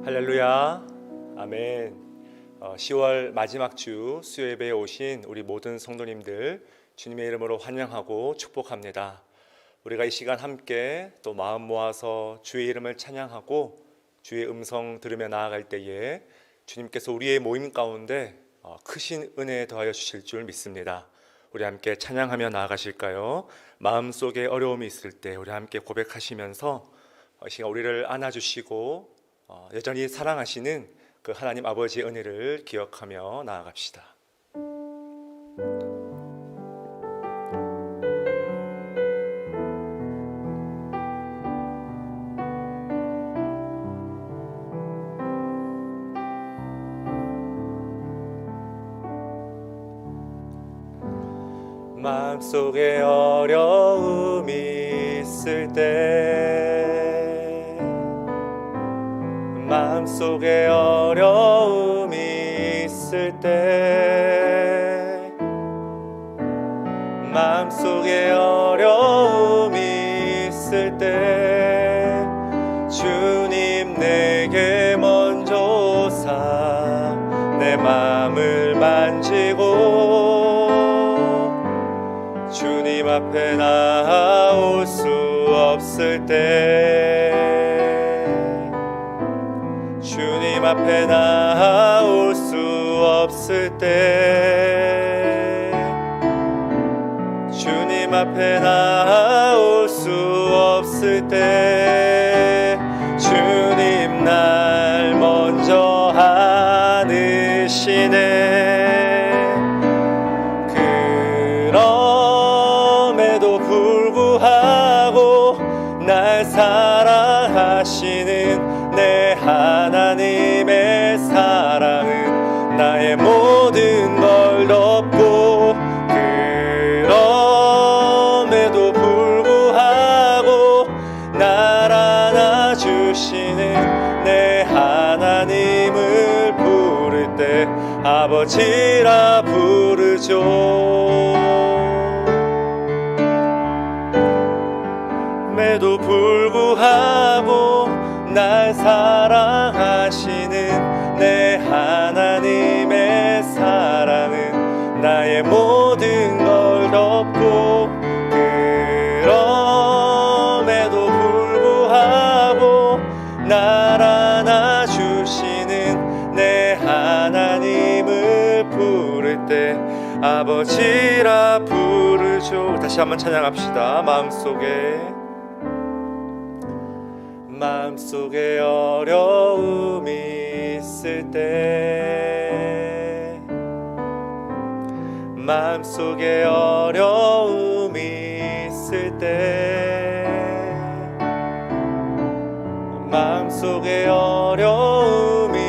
할렐루야, 아멘. 10월 마지막 주 수요예배에 오신 우리 모든 성도님들 주님의 이름으로 환영하고 축복합니다. 우리가 이 시간 함께 또 마음 모아서 주의 이름을 찬양하고 주의 음성 들으며 나아갈 때에 주님께서 우리의 모임 가운데 크신 은혜 더하여 주실 줄 믿습니다. 우리 함께 찬양하며 나아가실까요? 마음속에 어려움이 있을 때 우리 함께 고백하시면서 이 시간 우리를 안아주시고 여전히 사랑하시는 그 하나님 아버지의 은혜를 기억하며 나아갑시다. 마음속에 어려움이 있을 때, 마음속에 어려움이 있을 때, 마음속에 어려움이 있을 때 주님 내게 먼저 오사 내 마음을 만지고 주님 앞에 나올 수 없을 때, 주님 앞에 나올 수 없을 때, 주님 앞에 나올 수 없을 때 주님 날 먼저 안으시네. 그럼에도 불구하고 날 사랑하시는 내 하나님의 사랑은 나의 모든 걸 덮고, 그럼에도 불구하고 날 안아주시는 내 하나님을 부를 때 아버지라 부르죠. 에도 불구하고 날 사랑하시는 내 하나님의 사랑은 나의 모든 걸 덮고, 그럼에도 불구하고 날 안아주시는 내 하나님을 부를 때 아버지라 부르죠. 다시 한번 찬양합시다. 마음속에 어려움이 있을 때, 마음속에 어려움이 있을 때, 마음속에 어려움이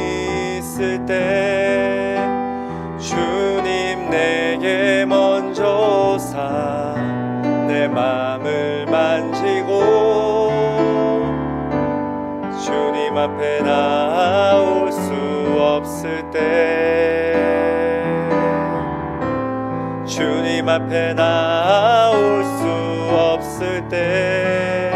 있을 때 주님 내게 먼저 오사 내 마음을 만지고 주님 앞에 나올 수 없을 때, 주님 앞에 나올 수 없을 때,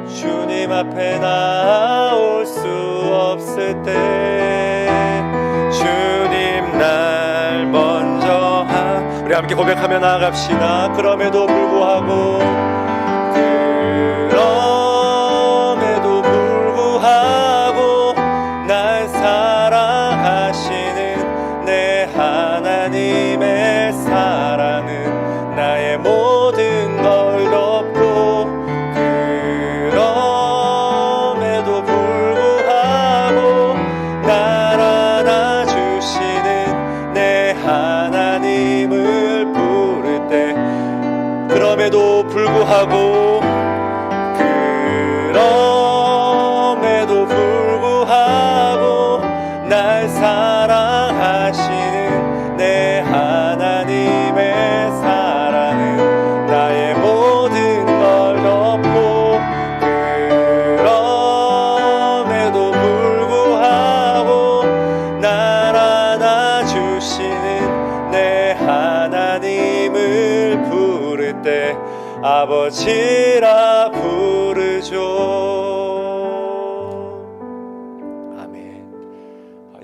주님 앞에 나올 수 없을 때 주님 날 먼저 우리 함께 고백하며 나아갑시다. 그럼에도 불구하고 날 사랑하시는 내 하나님의 사랑은 나의 모든 걸 덮고, 그럼에도 불구하고 날 안아주시는 내 하나님을 부를 때, 그럼에도 불구하고 날 사랑하시는 내 하나님의 사랑은 나의 모든 걸 덮고, 그럼에도 불구하고 날 안아주시는 내 하나님을 부를 때 때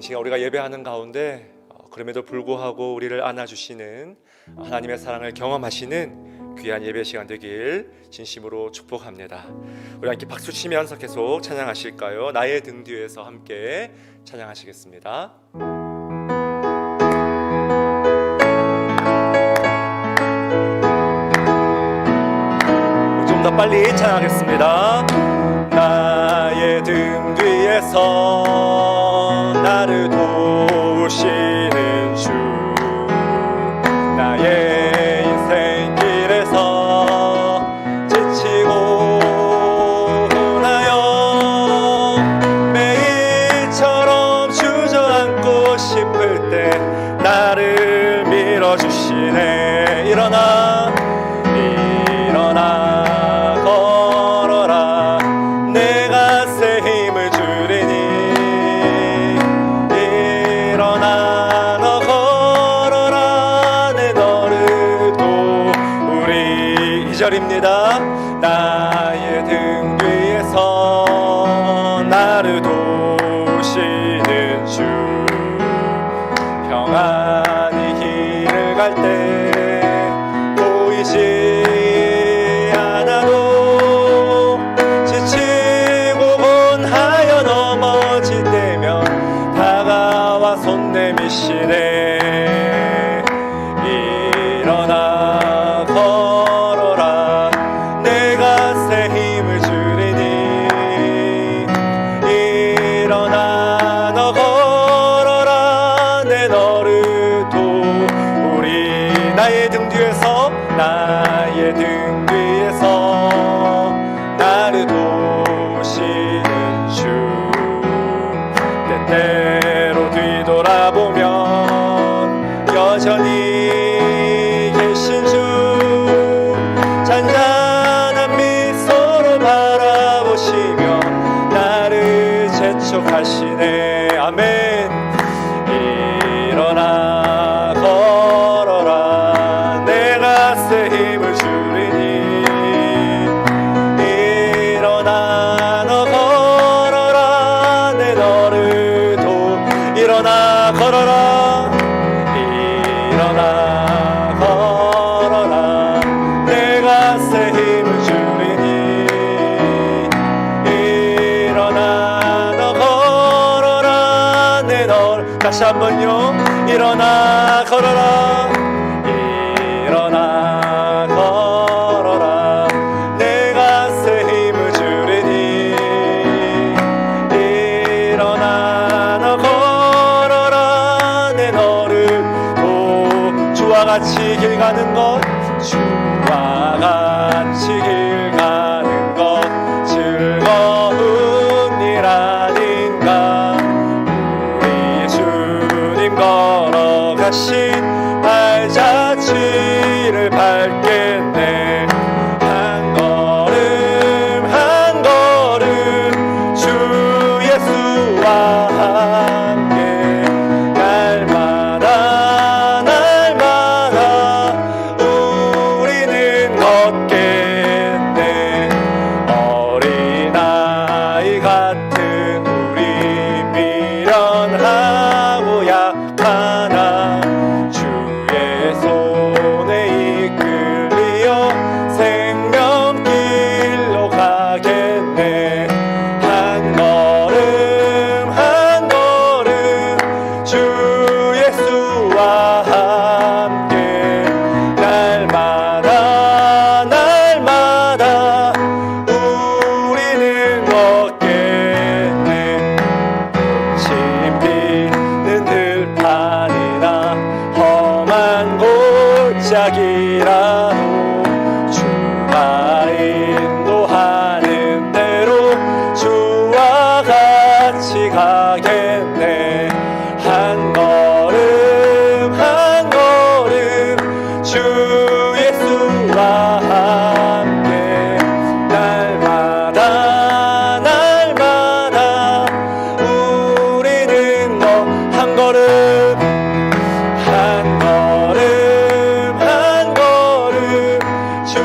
시간 우리가 예배하는 가운데 그럼에도 불구하고 우리를 안아주시는 하나님의 사랑을 경험하시는 귀한 예배 시간 되길 진심으로 축복합니다. 우리 함께 박수 치면서 계속 찬양하실까요? 나의 등 뒤에서 함께 찬양하시겠습니다. 좀 더 빨리 찬양하겠습니다. 나의 등 뒤에서 나를 도우시는 주, 나의 인생 길에서 지치고 나여 매일처럼 주저앉고 싶을 때 나를 밀어주시네. 일어나 걸어라, 내가 새 힘을 주리니. 일어나 너 걸어라, 내 너를 도우리. 2절입니다. 나의 등 뒤에서 나를 도우시는 주, 평안히 길을 갈 때 보이지 않아도 지치고 곤하여 넘어질 때면 다가와 손 내미시네. 일어나 걸어라, 내가 새 힘을 주리니. 일어나 너 걸어라, 내 너를 도우리. 나의 등 뒤에서, 나의 등 뒤에서 나를 도우시는 주, 때때로 뒤돌아보면 여전히 계신 주, 잔잔한 미소로 바라보시며 나를 재촉하시네. 아멘. 일어나 걸어라, 내가 새 힘을 주리니. 일어나 너 걸어라, 내 너를 일어나 걸어라. 일어나 걸어라, 내가 새 힘을 주리니. 일어나 너 걸어라, 내 너를. 다시 한번요. 일어나 걸어라. 일어나 걸어라, 내가 새 힘을 주리니. 일어나 너 걸어라, 내 너를 주와 같이 길 가는 것, 주와 같이 길 가는 것 즐거운 일 아닌가. 우리 주님 걸어가신 발자취를 밟겠네. 한 걸음 한 걸음 주 예수와 함께 날마다 날마다 우리는 걷겠네. 어린아이 같은 우리 미련하고 약하나 주의 손에 이끌리어 생명길로 가겠네. 한 걸음 한 걸음 주 예수와 함께 날마다 날마다 우리는 걷겠네. 꽃이 피는 들판이나 험한 골짜기라도 주가 인도하는 대로 주와 같이 가겠네. 한 걸음 한 걸음 주 예수와 함께 날마다 날마다 우리는 한 걸음 한 걸음 한 걸음 주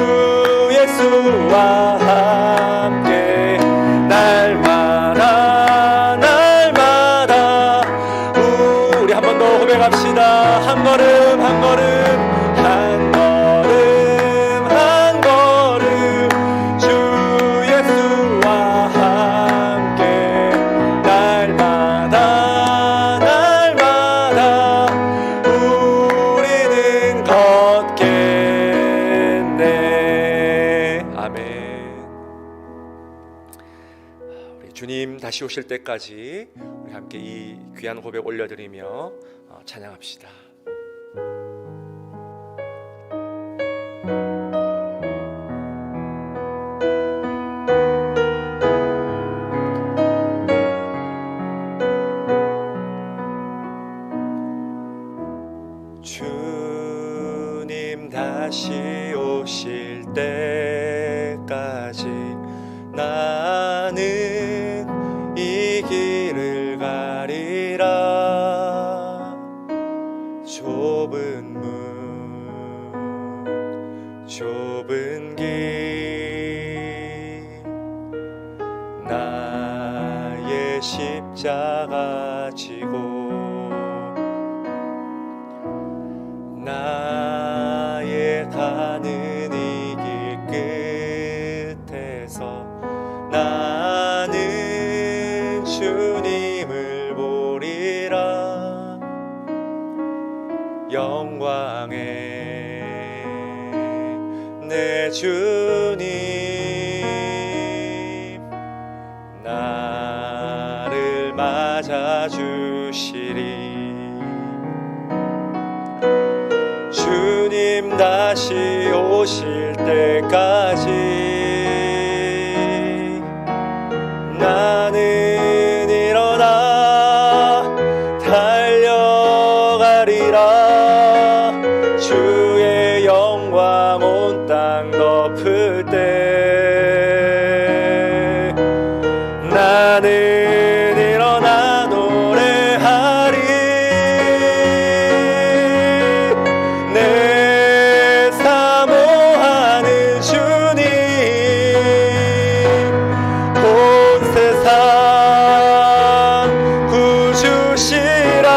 예수와 함께 날마다 날마다 아멘. 우리 주님 다시 오실 때까지 우리 함께 이 귀한 고백 올려드리며 찬양합시다. 주님 다시 오실 때까지 나는 이 길을 가리라. 좁은 문 좁은 길 나의 십자가 지고 나의 가는 이 길 끝에서 나는 주님을 보리라. 영광의 내 주님 나를 맞아주시리. 주님 다시 오실 때까지 나는 일어나 달려가리라. 주의 영광 온 땅 덮을 때 나는 일어나 노래하리. 내 사모하는 주님 온 세상 구주시라.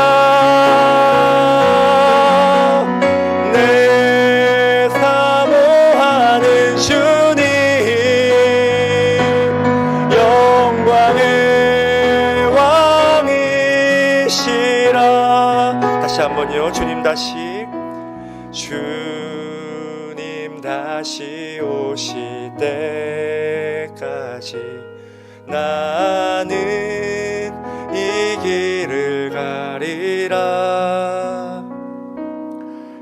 내 사모하는 주님 영광의 왕이시라. 다시 한번요. 주님 다시 오실 때까지 나는 이 길을 가리라.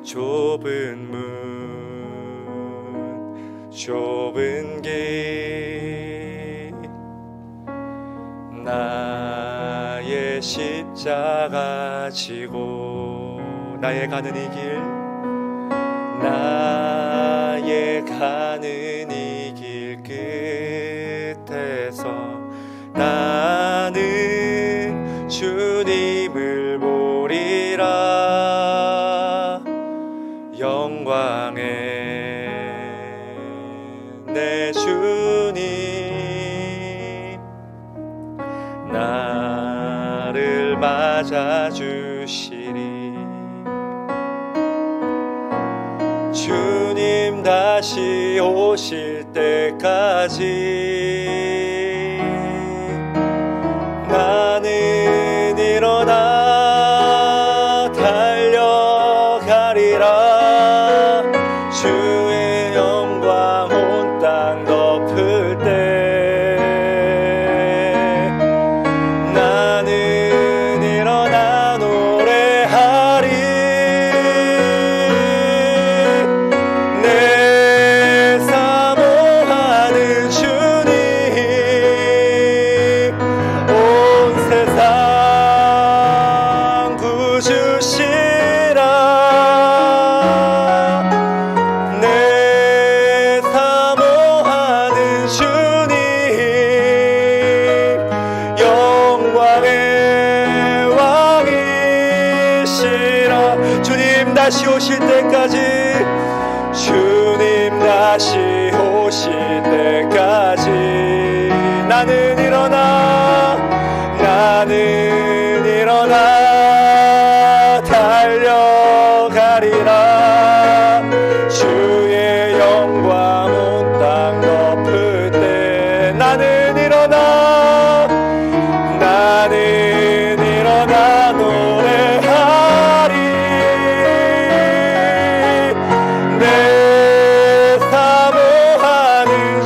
좁은 문 좁은 길 나의 십자가 지고 나의 가는 이 길 나의 가는 이 길 끝에서 나는 주님을 보리라. 영광의 내 주님 나를 맞아주시리. 주님 다시 오실 때까지 나는 일어나 달려가리라. 주의 영광 온 땅 덮을 때 나는 일어나 노래하리. 내 사모하는 주님 온 세상 구주시라. 내 사모하는 주님 영광의 왕이시라. 주님 다시 오실 때까지 주님 다시 오실 때까지 나는 일어나 달려가리라. 주의 영광 온 땅 덮을 때 나는 일어나 노래하리. 내 사모하는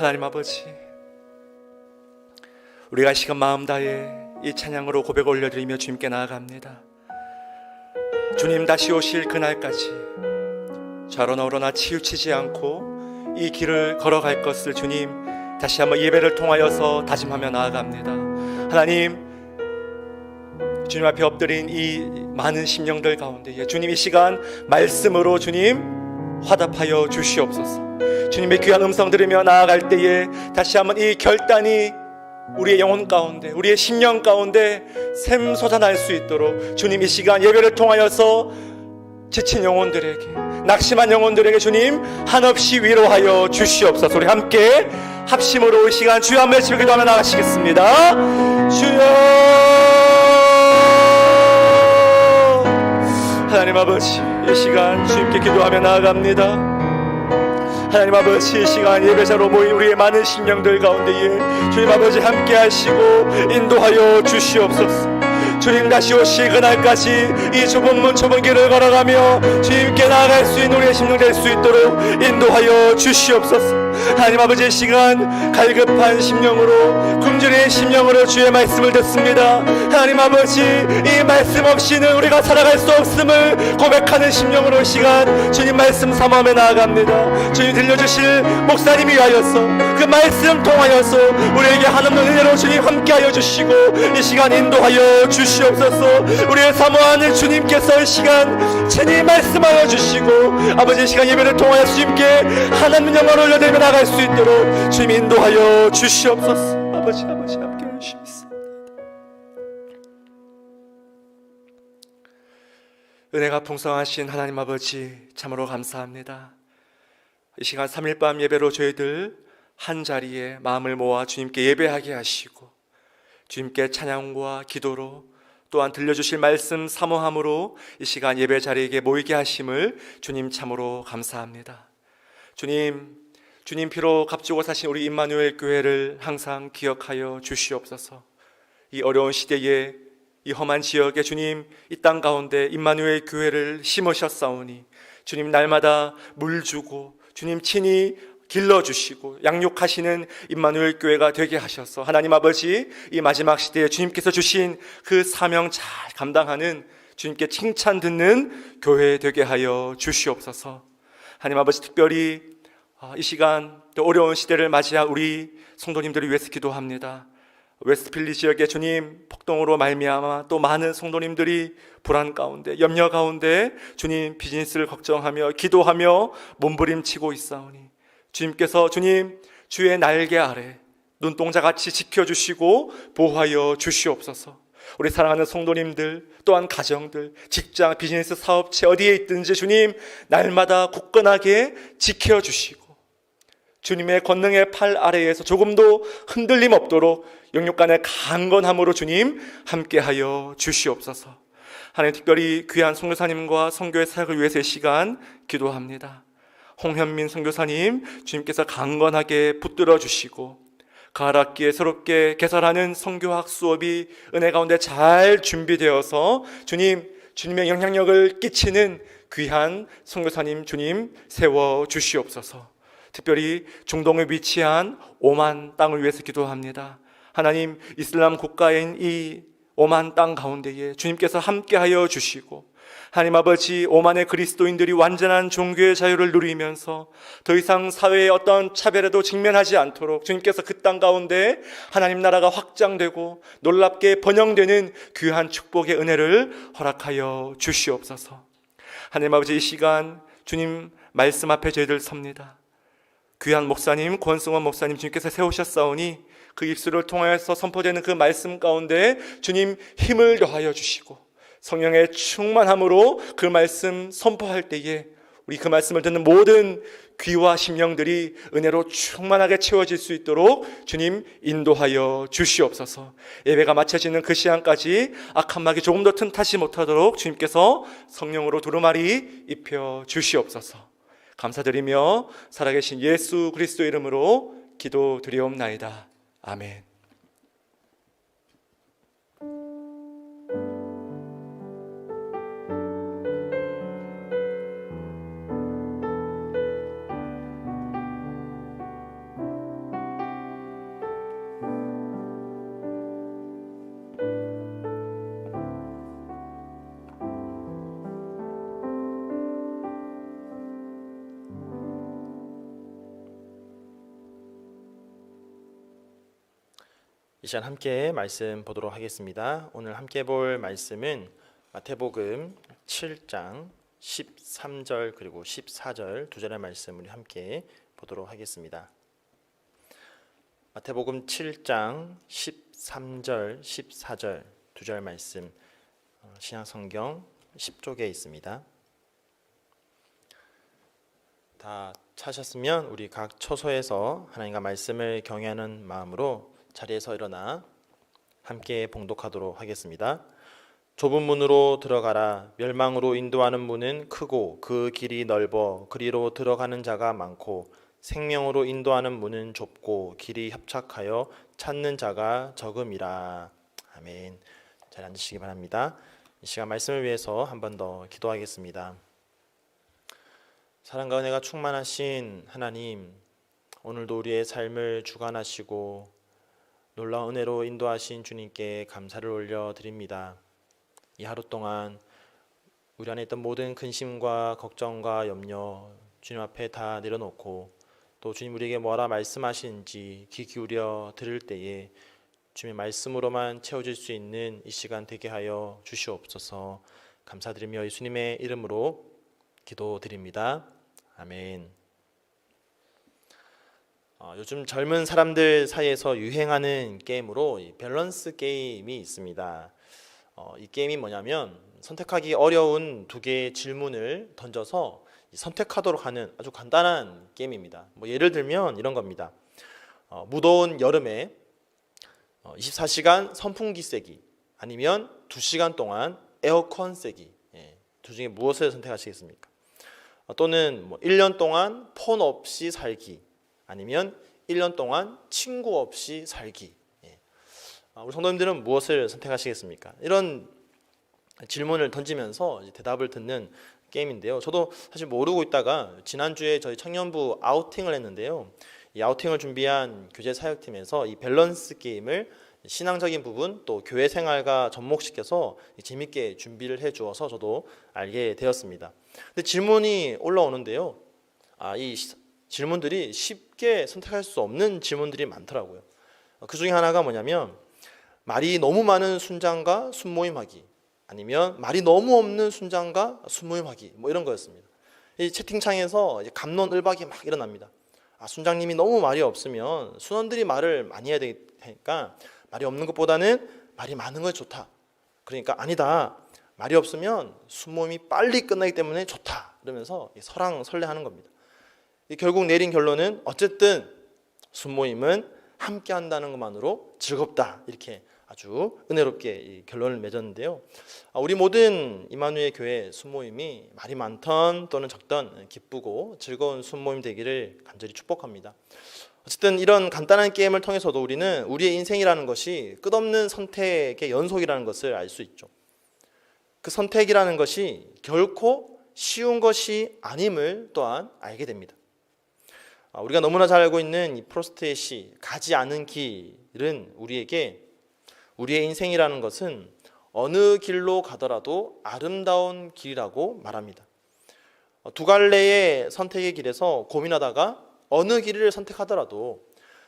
하나님 아버지, 우리가 이 시간 마음 다해 이 찬양으로 고백을 올려드리며 주님께 나아갑니다. 주님 다시 오실 그날까지 좌로나 우로나 치우치지 않고 이 길을 걸어갈 것을 주님 다시 한번 예배를 통하여서 다짐하며 나아갑니다. 하나님, 주님 앞에 엎드린 이 많은 심령들 가운데 주님 이 시간 말씀으로 주님 화답하여 주시옵소서. 주님의 귀한 음성 들으며 나아갈 때에 다시 한번 이 결단이 우리의 영혼 가운데, 우리의 심령 가운데 샘솟아날 수 있도록 주님 이 시간 예배를 통하여서 지친 영혼들에게, 낙심한 영혼들에게 주님 한없이 위로하여 주시옵소서. 우리 함께 합심으로 이 시간 주여 한번 외치며 기도하며 나가시겠습니다. 주여. 하나님 아버지, 이 시간 주님께 기도하며 나아갑니다. 하나님 아버지, 이 시간 예배자로 모인 우리의 많은 심령들 가운데에 주님 아버지 함께 하시고 인도하여 주시옵소서. 주님 다시 오실 그날까지 이 좁은 문 좁은 길을 걸어가며 주님께 나아갈 수 있는 우리의 심령 될 수 있도록 인도하여 주시옵소서. 하나님 아버지, 이 시간 갈급한 심령으로, 굶주린 심령으로 주의 말씀을 듣습니다. 하나님 아버지, 이 말씀 없이는 우리가 살아갈 수 없음을 고백하는 심령으로 이 시간 주님 말씀 사모하며 나아갑니다. 주님 들려주실 목사님이 하여서 그 말씀 통하여서 우리에게 한없는 은혜로 주님 함께하여 주시고 이 시간 인도하여 주시옵소서. 우리의 사모하는 주님께서 이 시간 친히 말씀하여 주시고 아버지, 이 시간 예배를 통하여 주님께 하나님 영광을 올려드리며 나갈 수 있도록 주님 인도하여 주시옵소서. 아버지 함께 해주시옵소서. 은혜가 풍성하신 하나님 아버지, 참으로 감사합니다. 이 시간 3일 밤 예배로 저희들 한 자리에 마음을 모아 주님께 예배하게 하시고 주님께 찬양과 기도로 또한 들려주실 말씀 사모함으로 이 시간 예배 자리에 모이게 하심을 주님 참으로 감사합니다. 주님 피로 값주고 사신 우리 임마누엘 교회를 항상 기억하여 주시옵소서. 이 어려운 시대에 이 험한 지역에 주님 이 땅 가운데 임마누엘 교회를 심으셨사오니 주님 날마다 물 주고 주님 친히 길러주시고 양육하시는 임마누엘 교회가 되게 하셔서 하나님 아버지, 이 마지막 시대에 주님께서 주신 그 사명 잘 감당하는 주님께 칭찬 듣는 교회 되게 하여 주시옵소서. 하나님 아버지, 특별히 이 시간 또 어려운 시대를 맞이한 우리 성도님들을 위해서 기도합니다. 웨스트필리 지역에 주님 폭동으로 말미암아 또 많은 성도님들이 불안 가운데 염려 가운데 주님 비즈니스를 걱정하며 기도하며 몸부림치고 있사오니 주님께서 주님 주의 날개 아래 눈동자같이 지켜주시고 보호하여 주시옵소서. 우리 사랑하는 성도님들 또한 가정들, 직장, 비즈니스, 사업체 어디에 있든지 주님 날마다 굳건하게 지켜주시고 주님의 권능의 팔 아래에서 조금도 흔들림 없도록 영육간의 강건함으로 주님 함께하여 주시옵소서. 하나님, 특별히 귀한 선교사님과 선교의 사역을 위해서 이 시간 기도합니다. 홍현민 선교사님 주님께서 강건하게 붙들어 주시고 가을학기에 새롭게 개설하는 선교학 수업이 은혜 가운데 잘 준비되어서 주님의 영향력을 끼치는 귀한 선교사님 주님 세워 주시옵소서. 특별히 중동에 위치한 오만 땅을 위해서 기도합니다. 하나님, 이슬람 국가인 이 오만 땅 가운데에 주님께서 함께하여 주시고 하나님 아버지, 오만의 그리스도인들이 완전한 종교의 자유를 누리면서 더 이상 사회의 어떤 차별에도 직면하지 않도록 주님께서 그 땅 가운데 하나님 나라가 확장되고 놀랍게 번영되는 귀한 축복의 은혜를 허락하여 주시옵소서. 하나님 아버지, 이 시간 주님 말씀 앞에 저희들 섭니다. 귀한 목사님 권승원 목사님 주님께서 세우셨사오니 그 입술을 통하여서 선포되는 그 말씀 가운데 주님 힘을 더하여 주시고 성령의 충만함으로 그 말씀 선포할 때에 우리 그 말씀을 듣는 모든 귀와 심령들이 은혜로 충만하게 채워질 수 있도록 주님 인도하여 주시옵소서. 예배가 마쳐지는 그 시간까지 악한 마귀 조금 더 틈타지 못하도록 주님께서 성령으로 두루마리 입혀 주시옵소서. 감사드리며 살아계신 예수 그리스도 이름으로 기도드리옵나이다. 아멘. 이 시간 함께 말씀 보도록 하겠습니다. 오늘 함께 볼 말씀은 마태복음 7장 13절 그리고 14절 두 절의 말씀 우리 함께 보도록 하겠습니다. 마태복음 7장 13절 14절 두 절 말씀 신약성경 10쪽에 있습니다. 다 찾으셨으면 우리 각 처소에서 하나님과 말씀을 경외하는 마음으로 자리에서 일어나 함께 봉독하도록 하겠습니다. 좁은 문으로 들어가라. 멸망으로 인도하는 문은 크고 그 길이 넓어 그리로 들어가는 자가 많고 생명으로 인도하는 문은 좁고 길이 협착하여 찾는 자가 적음이라. 아멘. 잘 앉으시기 바랍니다. 이 시간 말씀을 위해서 한 번 더 기도하겠습니다. 사랑과 은혜가 충만하신 하나님, 오늘도 우리의 삶을 주관하시고 놀라운 은혜로 인도하신 주님께 감사를 올려드립니다. 이 하루 동안 우리 안에 있던 모든 근심과 걱정과 염려 주님 앞에 다 내려놓고 또 주님 우리에게 뭐라 말씀하시는지 귀 기울여 들을 때에 주님의 말씀으로만 채워질 수 있는 이 시간 되게 하여 주시옵소서. 감사드리며 예수님의 이름으로 기도드립니다. 아멘. 요즘 젊은 사람들 사이에서 유행하는 게임으로 밸런스 게임이 있습니다. 이 게임이 뭐냐면 선택하기 어려운 두 개의 질문을 던져서 선택하도록 하는 아주 간단한 게임입니다. 예를 들면 이런 겁니다. 무더운 여름에 24시간 선풍기 쐬기 아니면 2시간 동안 에어컨 쐬기, 둘 중에 무엇을 선택하시겠습니까? 또는 1년 동안 폰 없이 살기 아니면 1년 동안 친구 없이 살기. 우리 성도님들은 무엇을 선택하시겠습니까? 이런 질문을 던지면서 대답을 듣는 게임인데요. 저도 사실 모르고 있다가 지난주에 저희 청년부 아우팅을 했는데요. 이 아우팅을 준비한 교제 사역팀에서 이 밸런스 게임을 신앙적인 부분 또 교회 생활과 접목시켜서 재밌게 준비를 해 주어서 저도 알게 되었습니다. 근데 질문이 올라오는데요. 이 질문들이 쉽게 선택할 수 없는 질문들이 많더라고요. 그 중에 하나가 뭐냐면 말이 너무 많은 순장과 순모임하기 아니면 말이 너무 없는 순장과 순모임하기 이런 거였습니다. 이 채팅창에서 갑론을박이 막 일어납니다. 순장님이 너무 말이 없으면 순원들이 말을 많이 해야 되니까 말이 없는 것보다는 말이 많은 것이 좋다. 그러니까 아니다. 말이 없으면 순모임이 빨리 끝나기 때문에 좋다. 이러면서 설왕설래하는 겁니다. 결국 내린 결론은 어쨌든 순모임은 함께 한다는 것만으로 즐겁다. 이렇게 아주 은혜롭게 결론을 맺었는데요. 우리 모든 임마누엘 교회 순모임이 말이 많던 또는 적던 기쁘고 즐거운 순모임 되기를 간절히 축복합니다. 어쨌든 이런 간단한 게임을 통해서도 우리는 우리의 인생이라는 것이 끝없는 선택의 연속이라는 것을 알 수 있죠. 그 선택이라는 것이 결코 쉬운 것이 아님을 또한 알게 됩니다. 우리가 너무나 잘 알고 있는 이 프로스트의 시 가지 않은 길은 우리에게 우리의 인생이라는 것은 어느 길로 가더라도 아름다운 길이라고 말합니다. 두 갈래의 선택의 길에서 고민하다가 어느 길을 선택하더라도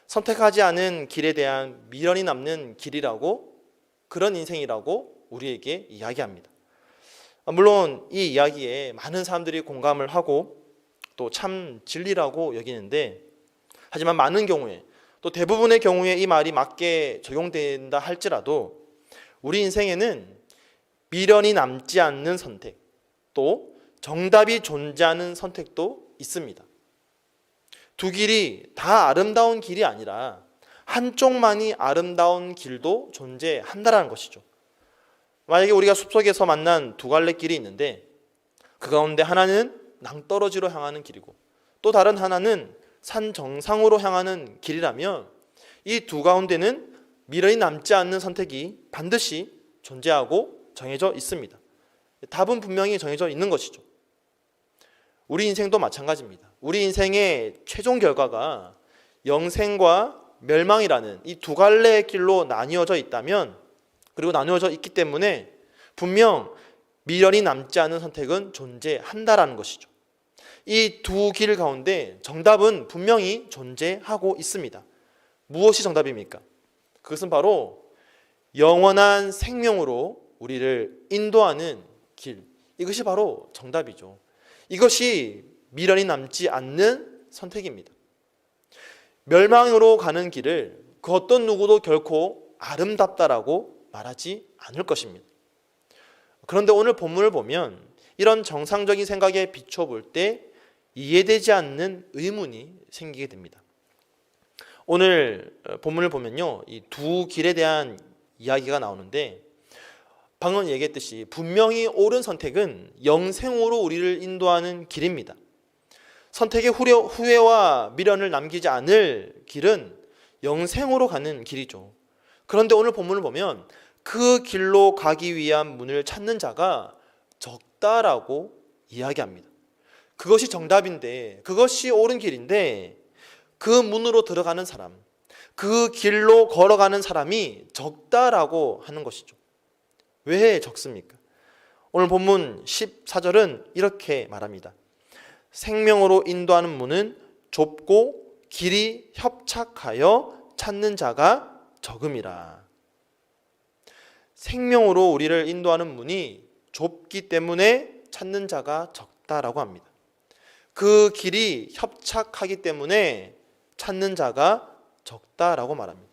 선택하지 않은 길에 대한 미련이 남는 길이라고 그런 인생이라고 우리에게 이야기합니다. 물론 이 이야기에 많은 사람들이 공감을 하고 또 참 진리라고 여기는데 하지만 많은 경우에 또 대부분의 경우에 이 말이 맞게 적용된다 할지라도 우리 인생에는 미련이 남지 않는 선택 또 정답이 존재하는 선택도 있습니다. 두 길이 다 아름다운 길이 아니라 한쪽만이 아름다운 길도 존재한다는 것이죠. 만약에 우리가 숲속에서 만난 두 갈래 길이 있는데 그 가운데 하나는 낭떠러지로 향하는 길이고 또 다른 하나는 산 정상으로 향하는 길이라면 이 두 가운데는 미련이 남지 않는 선택이 반드시 존재하고 정해져 있습니다. 답은 분명히 정해져 있는 것이죠. 우리 인생도 마찬가지입니다. 우리 인생의 최종 결과가 영생과 멸망이라는 이 두 갈래의 길로 나뉘어져 있다면 그리고 나누어져 있기 때문에 분명 미련이 남지 않은 선택은 존재한다라는 것이죠. 이 두 길 가운데 정답은 분명히 존재하고 있습니다. 무엇이 정답입니까? 그것은 바로 영원한 생명으로 우리를 인도하는 길. 이것이 바로 정답이죠. 이것이 미련이 남지 않는 선택입니다. 멸망으로 가는 길을 그 어떤 누구도 결코 아름답다라고 말하지 않을 것입니다. 그런데 오늘 본문을 보면 이런 정상적인 생각에 비춰볼 때 이해되지 않는 의문이 생기게 됩니다. 오늘 본문을 보면요, 이 두 길에 대한 이야기가 나오는데, 방금 얘기했듯이 분명히 옳은 선택은 영생으로 우리를 인도하는 길입니다. 선택의 후회와 미련을 남기지 않을 길은 영생으로 가는 길이죠. 그런데 오늘 본문을 보면 그 길로 가기 위한 문을 찾는 자가 적다라고 이야기합니다. 그것이 정답인데, 그것이 옳은 길인데 그 문으로 들어가는 사람, 그 길로 걸어가는 사람이 적다라고 하는 것이죠. 왜 적습니까? 오늘 본문 14절은 이렇게 말합니다. 생명으로 인도하는 문은 좁고 길이 협착하여 찾는 자가 적음이라. 생명으로 우리를 인도하는 문이 좁기 때문에 찾는 자가 적다라고 합니다. 그 길이 협착하기 때문에 찾는 자가 적다라고 말합니다.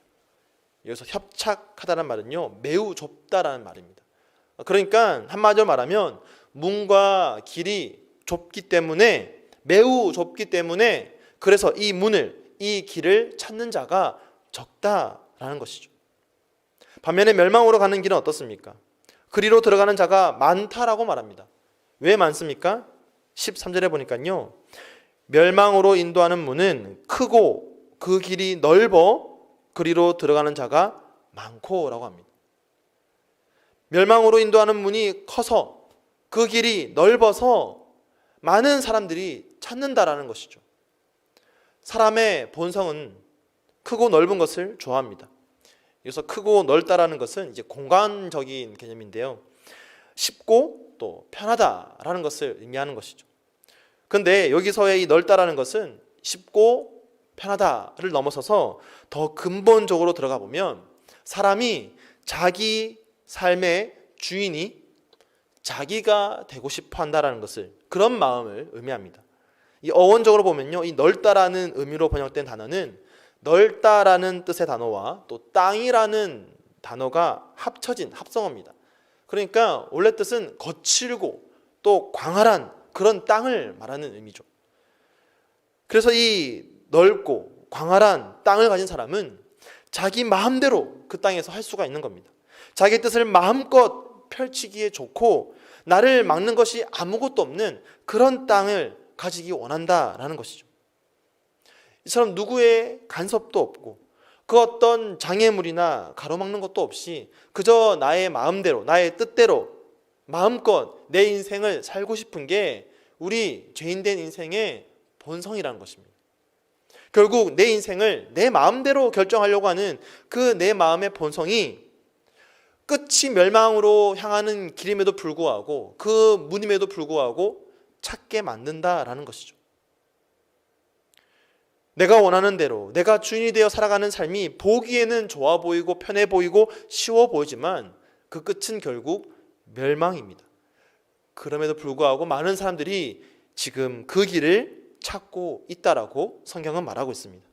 여기서 협착하다는 말은요, 매우 좁다라는 말입니다. 그러니까 한마디로 말하면 문과 길이 좁기 때문에, 매우 좁기 때문에, 그래서 이 문을, 이 길을 찾는 자가 적다라는 것이죠. 반면에 멸망으로 가는 길은 어떻습니까? 그리로 들어가는 자가 많다라고 말합니다. 왜 많습니까? 13절에 보니까요, 멸망으로 인도하는 문은 크고 그 길이 넓어 그리로 들어가는 자가 많고라고 합니다. 멸망으로 인도하는 문이 커서 그 길이 넓어서 많은 사람들이 찾는다라는 것이죠. 사람의 본성은 크고 넓은 것을 좋아합니다. 여기서 크고 넓다라는 것은 이제 공간적인 개념인데요, 쉽고 또 편하다라는 것을 의미하는 것이죠. 그런데 여기서의 이 넓다라는 것은 쉽고 편하다를 넘어서서 더 근본적으로 들어가 보면 사람이 자기 삶의 주인이 자기가 되고 싶어 한다라는 것을, 그런 마음을 의미합니다. 이 어원적으로 보면요, 이 넓다라는 의미로 번역된 단어는 넓다라는 뜻의 단어와 또 땅이라는 단어가 합쳐진 합성어입니다. 그러니까 원래 뜻은 거칠고 또 광활한 그런 땅을 말하는 의미죠. 그래서 이 넓고 광활한 땅을 가진 사람은 자기 마음대로 그 땅에서 할 수가 있는 겁니다. 자기 뜻을 마음껏 펼치기에 좋고 나를 막는 것이 아무것도 없는 그런 땅을 가지기 원한다라는 것이죠. 이처럼 누구의 간섭도 없고 그 어떤 장애물이나 가로막는 것도 없이 그저 나의 마음대로, 나의 뜻대로 마음껏 내 인생을 살고 싶은 게 우리 죄인된 인생의 본성이라는 것입니다. 결국 내 인생을 내 마음대로 결정하려고 하는 그 내 마음의 본성이 끝이 멸망으로 향하는 길임에도 불구하고, 그 문임에도 불구하고 찾게 만든다라는 것이죠. 내가 원하는 대로 내가 주인이 되어 살아가는 삶이 보기에는 좋아 보이고 편해 보이고 쉬워 보이지만 그 끝은 결국 멸망입니다. 그럼에도 불구하고 많은 사람들이 지금 그 길을 찾고 있다라고 성경은 말하고 있습니다.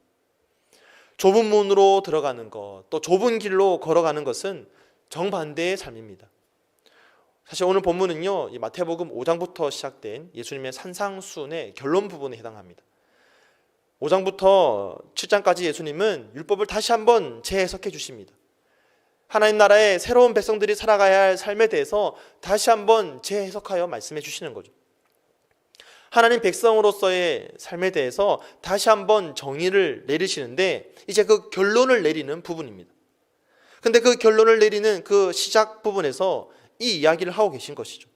좁은 문으로 들어가는 것, 또 좁은 길로 걸어가는 것은 정반대의 삶입니다. 사실 오늘 본문은요, 이 마태복음 5장부터 시작된 예수님의 산상수훈의 결론 부분에 해당합니다. 5장부터 7장까지 예수님은 율법을 다시 한번 재해석해 주십니다. 하나님 나라의 새로운 백성들이 살아가야 할 삶에 대해서 다시 한번 재해석하여 말씀해 주시는 거죠. 하나님 백성으로서의 삶에 대해서 다시 한번 정의를 내리시는데 이제 그 결론을 내리는 부분입니다. 근데 그 결론을 내리는 그 시작 부분에서 이 이야기를 하고 계신 것이죠.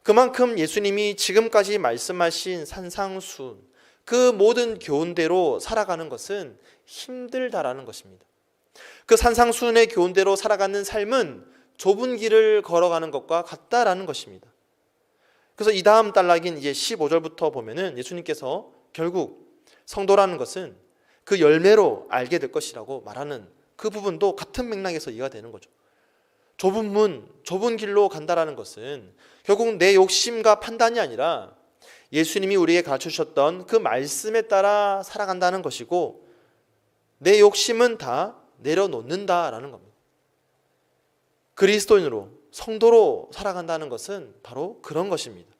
그만큼 예수님이 지금까지 말씀하신 산상수훈, 그 모든 교훈대로 살아가는 것은 힘들다라는 것입니다. 그 산상수훈의 교훈대로 살아가는 삶은 좁은 길을 걸어가는 것과 같다라는 것입니다. 그래서 이 다음 단락인 이제 15절부터 보면은 예수님께서 결국 성도라는 것은 그 열매로 알게 될 것이라고 말하는 그 부분도 같은 맥락에서 이해가 되는 거죠. 좁은 문, 좁은 길로 간다라는 것은 결국 내 욕심과 판단이 아니라 예수님이 우리에게 가르쳐 주셨던 그 말씀에 따라 살아간다는 것이고, 내 욕심은 다 내려놓는다라는 겁니다. 그리스도인으로, 성도로 살아간다는 것은 바로 그런 것입니다.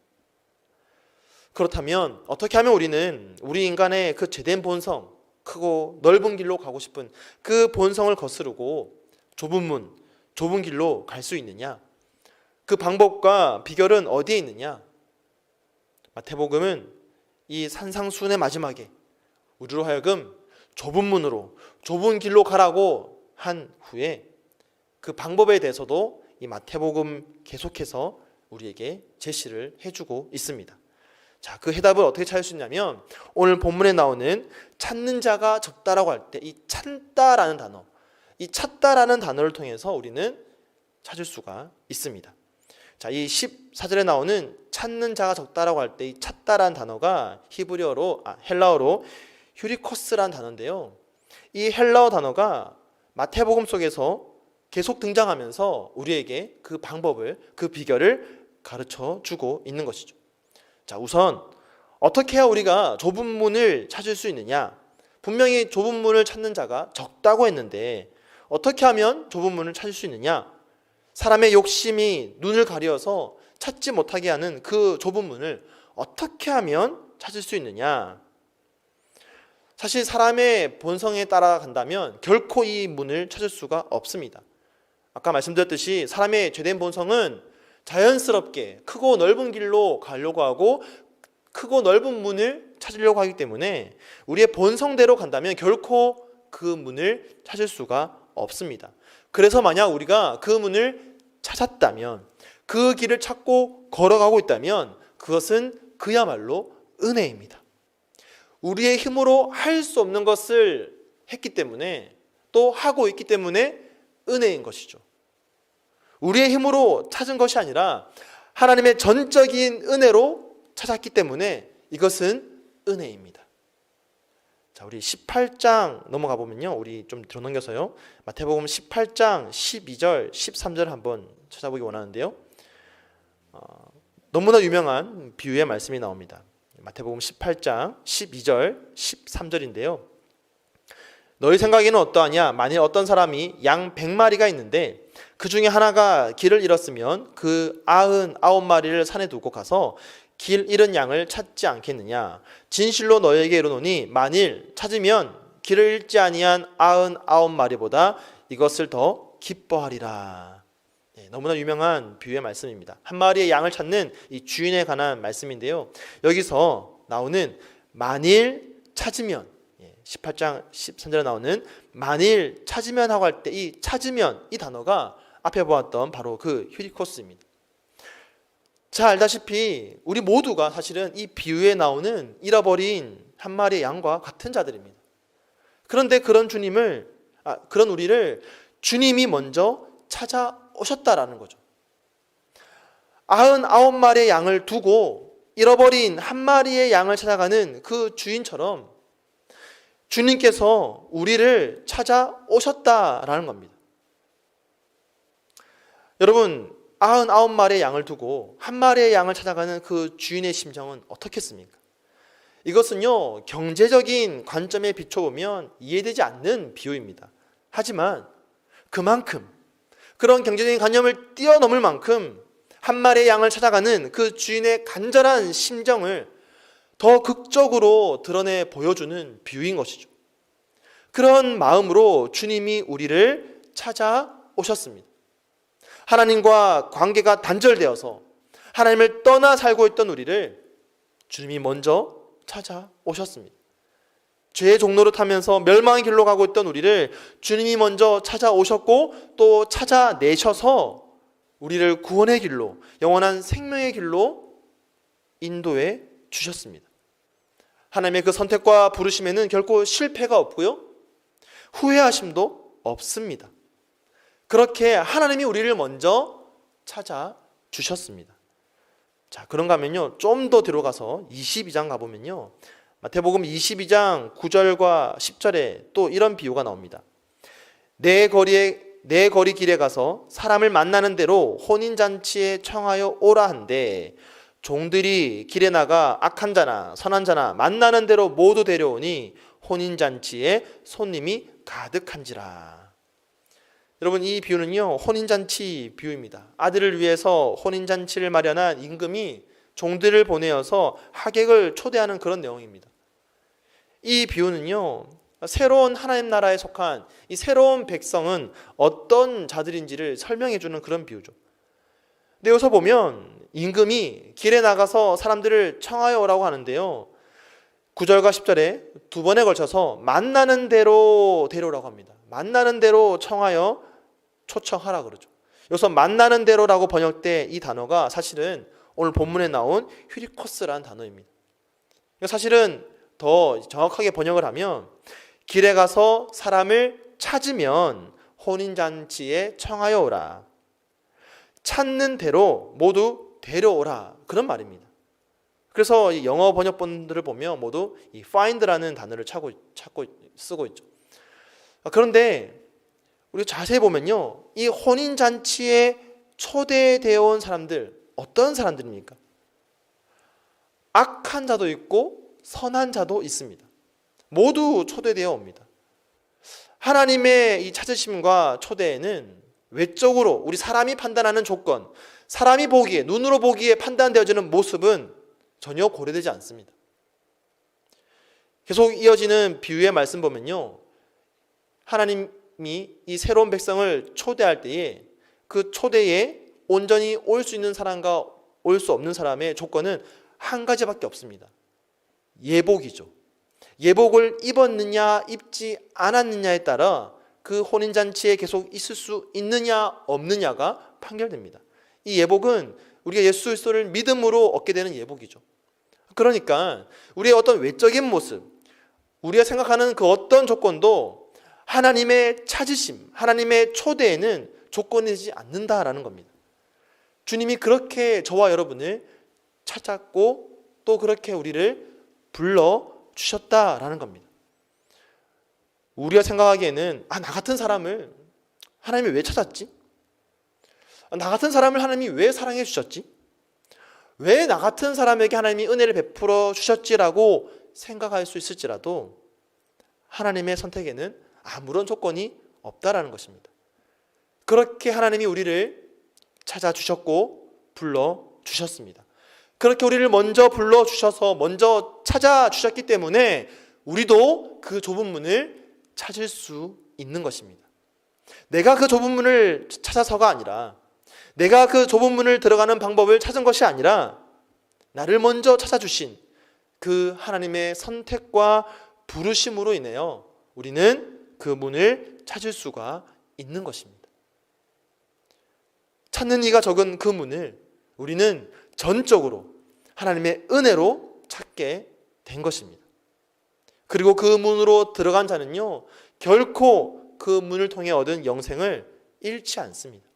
그렇다면 어떻게 하면 우리는 우리 인간의 그 죄된 본성, 크고 넓은 길로 가고 싶은 그 본성을 거스르고 좁은 문, 좁은 길로 갈 수 있느냐? 그 방법과 비결은 어디에 있느냐? 마태복음은 이 산상수훈의 마지막에 우리로 하여금 좁은 문으로, 좁은 길로 가라고 한 후에 그 방법에 대해서도 이 마태복음 계속해서 우리에게 제시를 해주고 있습니다. 자, 그 해답을 어떻게 찾을 수 있냐면 오늘 본문에 나오는 찾는 자가 적다라고 할 때 이 찾다라는 단어, 이 찾다라는 단어를 통해서 우리는 찾을 수가 있습니다. 자, 이 14절에 나오는 찾는 자가 적다라고 할 때 이 찾다라는 단어가 헬라어로 휴리코스라는 단어인데요. 이 헬라어 단어가 마태복음 속에서 계속 등장하면서 우리에게 그 방법을, 그 비결을 가르쳐 주고 있는 것이죠. 자, 우선 어떻게 해야 우리가 좁은 문을 찾을 수 있느냐? 분명히 좁은 문을 찾는 자가 적다고 했는데 어떻게 하면 좁은 문을 찾을 수 있느냐? 사람의 욕심이 눈을 가려서 찾지 못하게 하는 그 좁은 문을 어떻게 하면 찾을 수 있느냐? 사실 사람의 본성에 따라간다면 결코 이 문을 찾을 수가 없습니다. 아까 말씀드렸듯이 사람의 죄된 본성은 자연스럽게 크고 넓은 길로 가려고 하고 크고 넓은 문을 찾으려고 하기 때문에 우리의 본성대로 간다면 결코 그 문을 찾을 수가 없습니다. 그래서 만약 우리가 그 문을 찾았다면, 그 길을 찾고 걸어가고 있다면 그것은 그야말로 은혜입니다. 우리의 힘으로 할 수 없는 것을 했기 때문에, 또 하고 있기 때문에 은혜인 것이죠. 우리의 힘으로 찾은 것이 아니라 하나님의 전적인 은혜로 찾았기 때문에 이것은 은혜입니다. 자, 우리 18장 넘어가 보면요, 우리 좀 뒤로 넘겨서요, 마태복음 18장 12절 13절 한번 찾아보기 원하는데요, 너무나 유명한 비유의 말씀이 나옵니다. 마태복음 18장 12절 13절인데요 너희 생각에는 어떠하냐? 만일 어떤 사람이 양 100마리가 있는데 그 중에 하나가 길을 잃었으면 그 99마리를 산에 두고 가서 길 잃은 양을 찾지 않겠느냐? 진실로 너희에게 이르노니 만일 찾으면 길을 잃지 아니한 99마리보다 이것을 더 기뻐하리라. 너무나 유명한 비유의 말씀입니다. 한 마리의 양을 찾는 이 주인에 관한 말씀인데요, 여기서 나오는 만일 찾으면, 18장 13절에 나오는 만일 찾으면 하고 할 때 이 찾으면, 이 단어가 앞에 보았던 바로 그 휴리코스입니다. 잘 알다시피 우리 모두가 사실은 이 비유에 나오는 잃어버린 한 마리의 양과 같은 자들입니다. 그런데 그런 우리를 주님이 먼저 찾아오셨다라는 거죠. 99마리의 양을 두고 잃어버린 한 마리의 양을 찾아가는 그 주인처럼 주님께서 우리를 찾아오셨다라는 겁니다. 여러분, 99마리의 양을 두고 한 마리의 양을 찾아가는 그 주인의 심정은 어떻겠습니까? 이것은요, 경제적인 관점에 비춰보면 이해되지 않는 비유입니다. 하지만 그만큼, 그런 경제적인 관념을 뛰어넘을 만큼 한 마리의 양을 찾아가는 그 주인의 간절한 심정을 더 극적으로 드러내 보여주는 비유인 것이죠. 그런 마음으로 주님이 우리를 찾아오셨습니다. 하나님과 관계가 단절되어서 하나님을 떠나 살고 있던 우리를 주님이 먼저 찾아오셨습니다. 죄의 종로를 타면서 멸망의 길로 가고 있던 우리를 주님이 먼저 찾아오셨고 또 찾아내셔서 우리를 구원의 길로, 영원한 생명의 길로 인도해 주셨습니다. 하나님의 그 선택과 부르심에는 결코 실패가 없고요, 후회하심도 없습니다. 그렇게 하나님이 우리를 먼저 찾아주셨습니다. 자, 그런가 하면요, 좀 더 들어가서 22장 가보면요, 마태복음 22장 9절과 10절에 또 이런 비유가 나옵니다. 내 거리 길에 가서 사람을 만나는 대로 혼인잔치에 청하여 오라 한데 종들이 길에 나가 악한 자나 선한 자나 만나는 대로 모두 데려오니 혼인잔치에 손님이 가득한지라. 여러분, 이 비유는요, 혼인잔치 비유입니다. 아들을 위해서 혼인잔치를 마련한 임금이 종들을 보내어서 하객을 초대하는 그런 내용입니다. 이 비유는요, 새로운 하나님 나라에 속한 이 새로운 백성은 어떤 자들인지를 설명해 주는 그런 비유죠. 근데 여기서 보면 임금이 길에 나가서 사람들을 청하여 오라고 하는데요, 9절과 10절에 두 번에 걸쳐서 만나는 대로 데려오라고 합니다. 만나는 대로 청하여 초청하라 그러죠. 여기서 만나는 대로라고 번역된 이 단어가 사실은 오늘 본문에 나온 휴리코스라는 단어입니다. 사실은 더 정확하게 번역을 하면 길에 가서 사람을 찾으면 혼인잔치에 청하여 오라. 찾는 대로 모두 데려오라. 그런 말입니다. 그래서 이 영어 번역본들을 보면 모두 이 find라는 단어를 찾고 쓰고 있죠. 그런데 우리가 자세히 보면요, 이 혼인잔치에 초대되어 온 사람들, 어떤 사람들입니까? 악한 자도 있고 선한 자도 있습니다. 모두 초대되어 옵니다. 하나님의 이 찾으심과 초대에는 외적으로 우리 사람이 판단하는 조건, 사람이 보기에, 눈으로 보기에 판단되어지는 모습은 전혀 고려되지 않습니다. 계속 이어지는 비유의 말씀 보면요, 하나님이 이 새로운 백성을 초대할 때에 그 초대에 온전히 올 수 있는 사람과 올 수 없는 사람의 조건은 한 가지밖에 없습니다. 예복이죠. 예복을 입었느냐 입지 않았느냐에 따라 그 혼인잔치에 계속 있을 수 있느냐 없느냐가 판결됩니다. 이 예복은 우리가 예수 그리스도를 믿음으로 얻게 되는 예복이죠. 그러니까 우리의 어떤 외적인 모습, 우리가 생각하는 그 어떤 조건도 하나님의 찾으심, 하나님의 초대에는 조건이 되지 않는다라는 겁니다. 주님이 그렇게 저와 여러분을 찾았고 또 그렇게 우리를 불러주셨다라는 겁니다. 우리가 생각하기에는 나 같은 사람을 하나님이 왜 찾았지? 나 같은 사람을 하나님이 왜 사랑해 주셨지? 왜 나 같은 사람에게 하나님이 은혜를 베풀어 주셨지라고 생각할 수 있을지라도 하나님의 선택에는 아무런 조건이 없다라는 것입니다. 그렇게 하나님이 우리를 찾아주셨고 불러주셨습니다. 그렇게 우리를 먼저 불러주셔서 먼저 찾아주셨기 때문에 우리도 그 좁은 문을 찾을 수 있는 것입니다. 내가 그 좁은 문을 찾아서가 아니라, 내가 그 좁은 문을 들어가는 방법을 찾은 것이 아니라 나를 먼저 찾아주신 그 하나님의 선택과 부르심으로 인하여 우리는 그 문을 찾을 수가 있는 것입니다. 찾는 이가 적은 그 문을 우리는 전적으로 하나님의 은혜로 찾게 된 것입니다. 그리고 그 문으로 들어간 자는요, 결코 그 문을 통해 얻은 영생을 잃지 않습니다.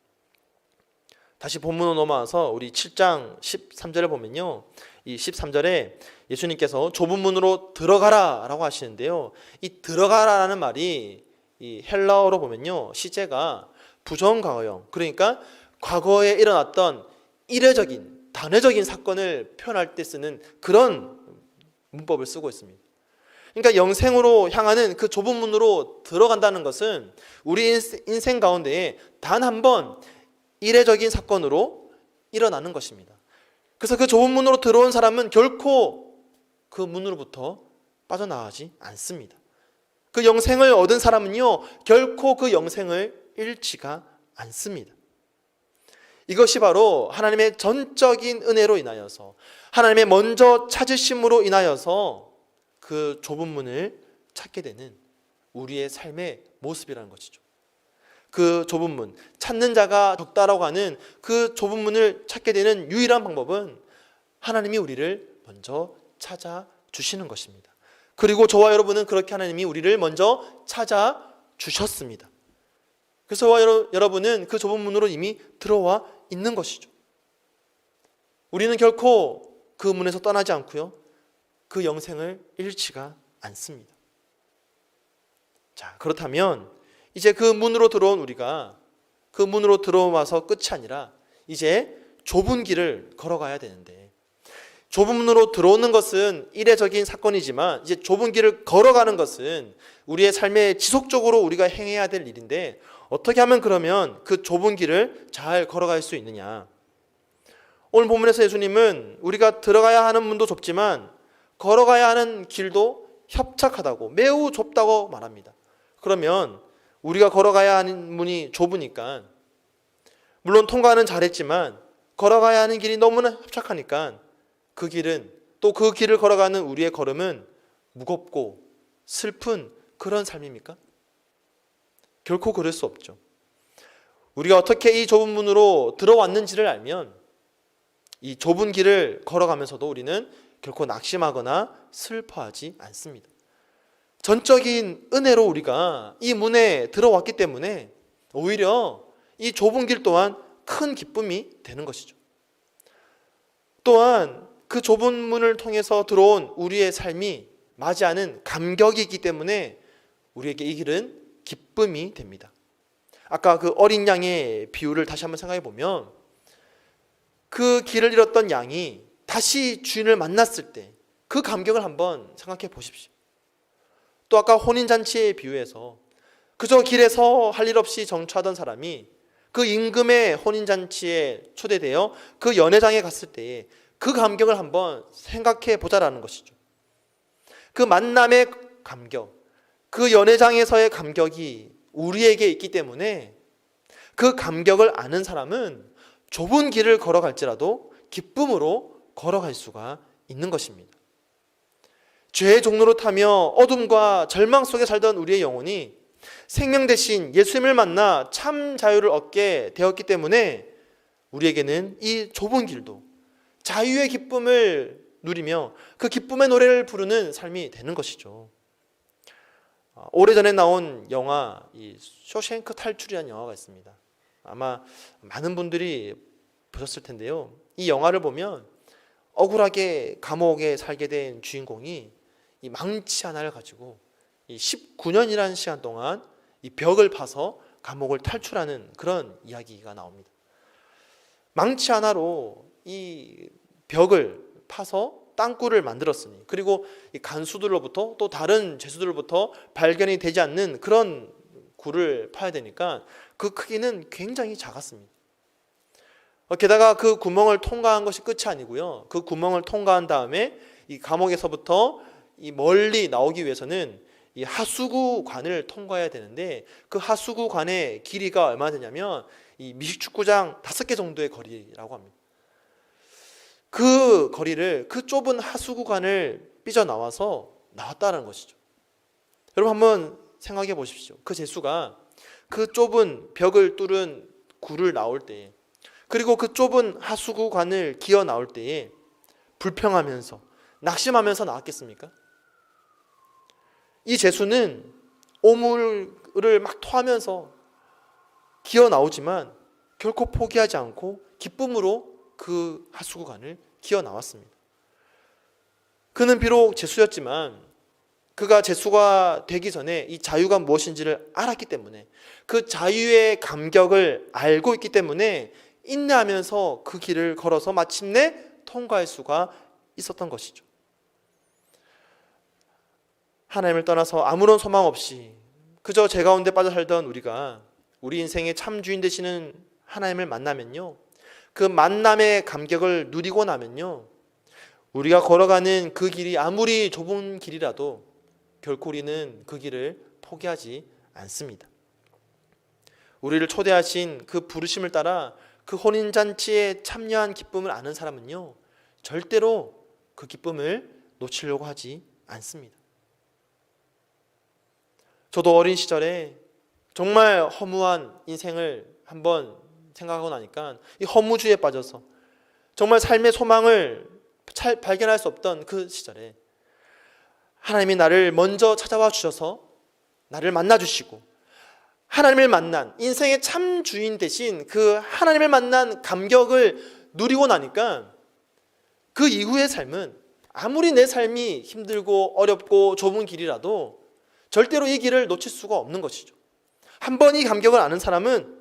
다시 본문으로 넘어와서 우리 7장 13절을 보면요, 이 13절에 예수님께서 좁은 문으로 들어가라 라고 하시는데요, 이 들어가라라는 말이 이 헬라어로 보면요, 시제가 부정과거형, 그러니까 과거에 일어났던 이례적인 단회적인 사건을 표현할 때 쓰는 그런 문법을 쓰고 있습니다. 그러니까 영생으로 향하는 그 좁은 문으로 들어간다는 것은 우리 인생 가운데에 단 한 번 이례적인 사건으로 일어나는 것입니다. 그래서 그 좁은 문으로 들어온 사람은 결코 그 문으로부터 빠져나가지 않습니다. 그 영생을 얻은 사람은요, 결코 그 영생을 잃지가 않습니다. 이것이 바로 하나님의 전적인 은혜로 인하여서, 하나님의 먼저 찾으심으로 인하여서 그 좁은 문을 찾게 되는 우리의 삶의 모습이라는 것이죠. 그 좁은 문, 찾는 자가 적다라고 하는 그 좁은 문을 찾게 되는 유일한 방법은 하나님이 우리를 먼저 찾아주시는 것입니다. 그리고 저와 여러분은 그렇게 하나님이 우리를 먼저 찾아주셨습니다. 그래서 저와 여러분은 그 좁은 문으로 이미 들어와 있는 것이죠. 우리는 결코 그 문에서 떠나지 않고요, 그 영생을 잃지가 않습니다. 자, 그렇다면 이제 그 문으로 들어온 우리가 그 문으로 들어와서 끝이 아니라 이제 좁은 길을 걸어가야 되는데, 좁은 문으로 들어오는 것은 이례적인 사건이지만 이제 좁은 길을 걸어가는 것은 우리의 삶에 지속적으로 우리가 행해야 될 일인데, 어떻게 하면 그러면 그 좁은 길을 잘 걸어갈 수 있느냐? 오늘 본문에서 예수님은 우리가 들어가야 하는 문도 좁지만 걸어가야 하는 길도 협착하다고, 매우 좁다고 말합니다. 그러면 우리가 걸어가야 하는 문이 좁으니까, 물론 통과는 잘했지만 걸어가야 하는 길이 너무나 협착하니까 그 길은, 또 그 길을 걸어가는 우리의 걸음은 무겁고 슬픈 그런 삶입니까? 결코 그럴 수 없죠. 우리가 어떻게 이 좁은 문으로 들어왔는지를 알면 이 좁은 길을 걸어가면서도 우리는 결코 낙심하거나 슬퍼하지 않습니다. 전적인 은혜로 우리가 이 문에 들어왔기 때문에 오히려 이 좁은 길 또한 큰 기쁨이 되는 것이죠. 또한 그 좁은 문을 통해서 들어온 우리의 삶이 맞이하는 감격이 있기 때문에 우리에게 이 길은 기쁨이 됩니다. 아까 그 어린 양의 비유를 다시 한번 생각해 보면, 그 길을 잃었던 양이 다시 주인을 만났을 때 그 감격을 한번 생각해 보십시오. 또 아까 혼인잔치의 비유에서 그저 길에서 할 일 없이 정처하던 사람이 그 임금의 혼인잔치에 초대되어 그 연회장에 갔을 때에 그 감격을 한번 생각해 보자라는 것이죠. 그 만남의 감격, 그 연회장에서의 감격이 우리에게 있기 때문에 그 감격을 아는 사람은 좁은 길을 걸어갈지라도 기쁨으로 걸어갈 수가 있는 것입니다. 죄의 종로로 타며 어둠과 절망 속에 살던 우리의 영혼이 생명 대신 예수님을 만나 참 자유를 얻게 되었기 때문에 우리에게는 이 좁은 길도 자유의 기쁨을 누리며 그 기쁨의 노래를 부르는 삶이 되는 것이죠. 오래전에 나온 영화 이 쇼생크 탈출이라는 영화가 있습니다. 아마 많은 분들이 보셨을 텐데요. 이 영화를 보면 억울하게 감옥에 살게 된 주인공이 이 망치 하나를 가지고 이 19년이라는 시간 동안 이 벽을 파서 감옥을 탈출하는 그런 이야기가 나옵니다. 망치 하나로 이 벽을 파서 땅굴을 만들었으니, 그리고 이 간수들로부터 또 다른 죄수들로부터 발견이 되지 않는 그런 굴을 파야 되니까 그 크기는 굉장히 작았습니다. 게다가 그 구멍을 통과한 것이 끝이 아니고요. 그 구멍을 통과한 다음에 이 감옥에서부터 이 멀리 나오기 위해서는 이 하수구관을 통과해야 되는데, 그 하수구관의 길이가 얼마나 되냐면 이 미식축구장 5개 정도의 거리라고 합니다. 그 거리를, 그 좁은 하수구관을 삐져나와서 나왔다는 것이죠. 여러분 한번 생각해 보십시오. 그 죄수가 그 좁은 벽을 뚫은 굴을 나올 때에, 그리고 그 좁은 하수구관을 기어 나올 때에 불평하면서 낙심하면서 나왔겠습니까? 이 죄수는 오물을 막 토하면서 기어 나오지만 결코 포기하지 않고 기쁨으로 그 하수구관을 기어 나왔습니다. 그는 비록 죄수였지만 그가 죄수가 되기 전에 이 자유가 무엇인지를 알았기 때문에, 그 자유의 감격을 알고 있기 때문에 인내하면서 그 길을 걸어서 마침내 통과할 수가 있었던 것이죠. 하나님을 떠나서 아무런 소망 없이 그저 죄 가운데 빠져 살던 우리가 우리 인생의 참 주인 되시는 하나님을 만나면요, 그 만남의 감격을 누리고 나면요, 우리가 걸어가는 그 길이 아무리 좁은 길이라도 결코 우리는 그 길을 포기하지 않습니다. 우리를 초대하신 그 부르심을 따라 그 혼인잔치에 참여한 기쁨을 아는 사람은요, 절대로 그 기쁨을 놓치려고 하지 않습니다. 저도 어린 시절에 정말 허무한 인생을 한번 생각하고 나니까 이 허무주의에 빠져서 정말 삶의 소망을 잘 발견할 수 없던 그 시절에 하나님이 나를 먼저 찾아와 주셔서 나를 만나 주시고, 하나님을 만난 인생의 참 주인 되신 그 하나님을 만난 감격을 누리고 나니까 그 이후의 삶은 아무리 내 삶이 힘들고 어렵고 좁은 길이라도 절대로 이 길을 놓칠 수가 없는 것이죠. 한 번 이 감격을 아는 사람은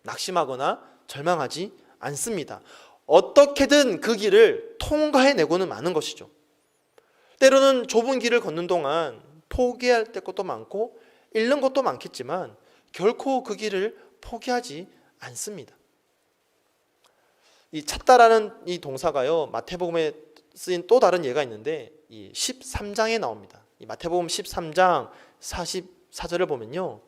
낙심하거나 절망하지 않습니다. 어떻게든 그 길을 통과해내고는 마는 것이죠. 때로는 좁은 길을 걷는 동안 포기할 것도 많고 잃는 것도 많겠지만 결코 그 길을 포기하지 않습니다. 이 찾다라는 이 동사가요, 마태복음에 쓰인 또 다른 예가 있는데 이 13장에 나옵니다. 이 마태복음 13장 44절을 보면요,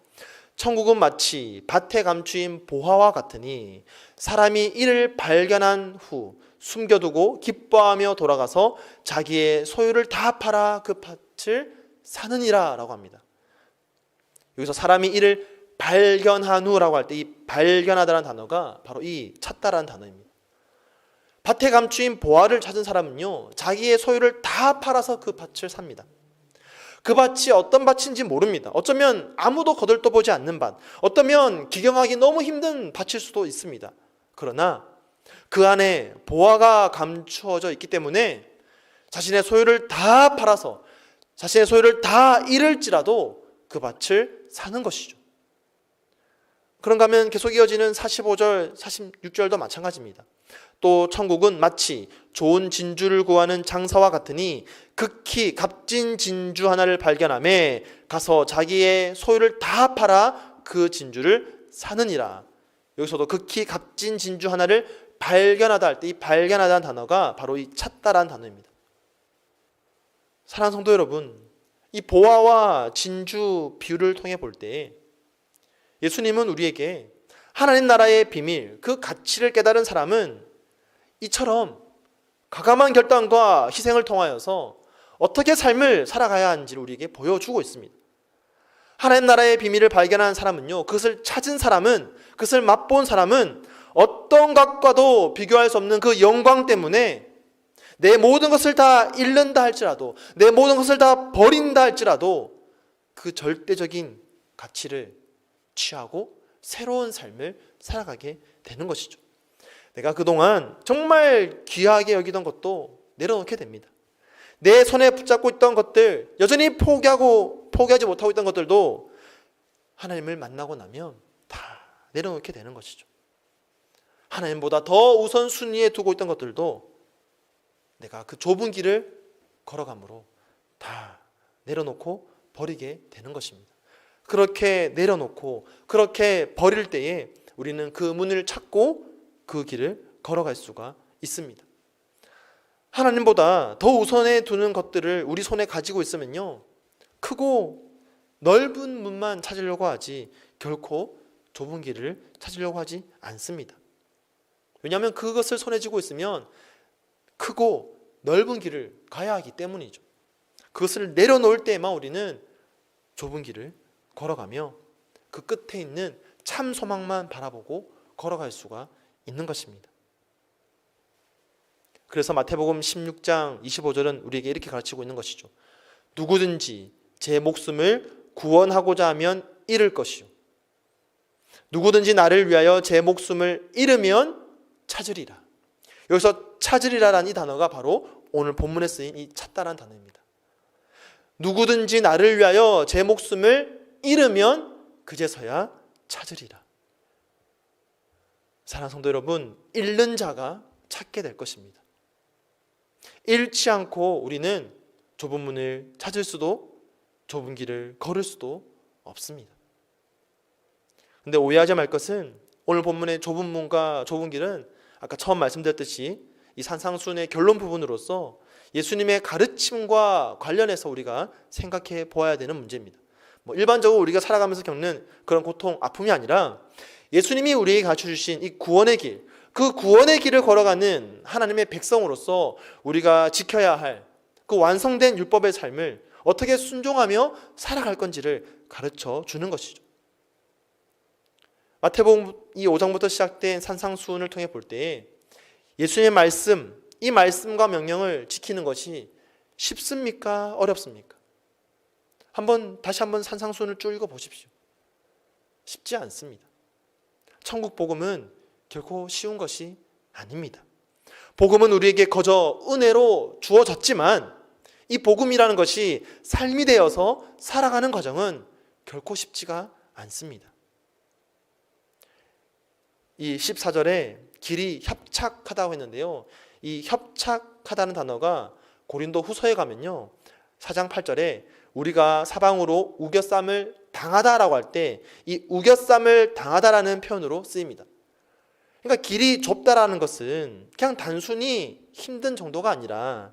천국은 마치 밭에 감추인 보화와 같으니 사람이 이를 발견한 후 숨겨두고 기뻐하며 돌아가서 자기의 소유를 다 팔아 그 밭을 사느니라 라고 합니다. 여기서 사람이 이를 발견한 후라고 할 때 이 발견하다라는 단어가 바로 이 찾다라는 단어입니다. 밭에 감추인 보화를 찾은 사람은요, 자기의 소유를 다 팔아서 그 밭을 삽니다. 그 밭이 어떤 밭인지 모릅니다. 어쩌면 아무도 거들떠보지 않는 밭, 어쩌면 기경하기 너무 힘든 밭일 수도 있습니다. 그러나 그 안에 보화가 감추어져 있기 때문에 자신의 소유를 다 팔아서 자신의 소유를 다 잃을지라도 그 밭을 사는 것이죠. 그런가 하면 계속 이어지는 45절, 46절도 마찬가지입니다. 또 천국은 마치 좋은 진주를 구하는 장사와 같으니 극히 값진 진주 하나를 발견하매 가서 자기의 소유를 다 팔아 그 진주를 사느니라. 여기서도 극히 값진 진주 하나를 발견하다 할 때 이 발견하다는 단어가 바로 이 찾다라는 단어입니다. 사랑하는 성도 여러분, 이 보화와 진주 비유를 통해 볼 때 예수님은 우리에게 하나님 나라의 비밀, 그 가치를 깨달은 사람은 이처럼 과감한 결단과 희생을 통하여서 어떻게 삶을 살아가야 하는지를 우리에게 보여주고 있습니다. 하나님 나라의 비밀을 발견한 사람은요, 그것을 찾은 사람은, 그것을 맛본 사람은 어떤 것과도 비교할 수 없는 그 영광 때문에 내 모든 것을 다 잃는다 할지라도, 내 모든 것을 다 버린다 할지라도 그 절대적인 가치를 취하고 새로운 삶을 살아가게 되는 것이죠. 내가 그동안 정말 귀하게 여기던 것도 내려놓게 됩니다. 내 손에 붙잡고 있던 것들, 여전히 포기하지 못하고 있던 것들도 하나님을 만나고 나면 다 내려놓게 되는 것이죠. 하나님보다 더 우선순위에 두고 있던 것들도 내가 그 좁은 길을 걸어감으로 다 내려놓고 버리게 되는 것입니다. 그렇게 내려놓고 그렇게 버릴 때에 우리는 그 문을 찾고 그 길을 걸어갈 수가 있습니다. 하나님보다 더 우선에 두는 것들을 우리 손에 가지고 있으면요, 크고 넓은 문만 찾으려고 하지 결코 좁은 길을 찾으려고 하지 않습니다. 왜냐하면 그것을 손에 쥐고 있으면 크고 넓은 길을 가야 하기 때문이죠. 그것을 내려놓을 때에만 우리는 좁은 길을 걸어가며 그 끝에 있는 참 소망만 바라보고 걸어갈 수가 있는 것입니다. 그래서 마태복음 16장 25절은 우리에게 이렇게 가르치고 있는 것이죠. 누구든지 제 목숨을 구원하고자 하면 잃을 것이요, 누구든지 나를 위하여 제 목숨을 잃으면 찾으리라. 여기서 찾으리라라는 이 단어가 바로 오늘 본문에 쓰인 이 찾다라는 단어입니다. 누구든지 나를 위하여 제 목숨을 잃으면 그제서야 찾으리라. 사랑하는 성도 여러분, 잃는 자가 찾게 될 것입니다. 잃지 않고 우리는 좁은 문을 찾을 수도 좁은 길을 걸을 수도 없습니다. 그런데 오해하지 말 것은 오늘 본문의 좁은 문과 좁은 길은 아까 처음 말씀드렸듯이 이 산상수훈의 결론 부분으로서 예수님의 가르침과 관련해서 우리가 생각해 보아야 되는 문제입니다. 일반적으로 우리가 살아가면서 겪는 그런 고통, 아픔이 아니라 예수님이 우리에게 가르쳐주신 이 구원의 길, 그 구원의 길을 걸어가는 하나님의 백성으로서 우리가 지켜야 할 그 완성된 율법의 삶을 어떻게 순종하며 살아갈 건지를 가르쳐 주는 것이죠. 마태복음 이 5장부터 시작된 산상수훈을 통해 볼 때 예수님의 말씀, 이 말씀과 명령을 지키는 것이 쉽습니까? 어렵습니까? 다시 한번 산상수훈을 쭉 읽어보십시오. 쉽지 않습니다. 천국 복음은 결코 쉬운 것이 아닙니다. 복음은 우리에게 거저 은혜로 주어졌지만 이 복음이라는 것이 삶이 되어서 살아가는 과정은 결코 쉽지가 않습니다. 이 14절에 길이 협착하다고 했는데요. 이 협착하다는 단어가 고린도 후서에 가면요. 4장 8절에 우리가 사방으로 우겨쌈을 당하다라고 할 때 이 우겨쌈을 당하다라는 표현으로 쓰입니다. 그러니까 길이 좁다라는 것은 그냥 단순히 힘든 정도가 아니라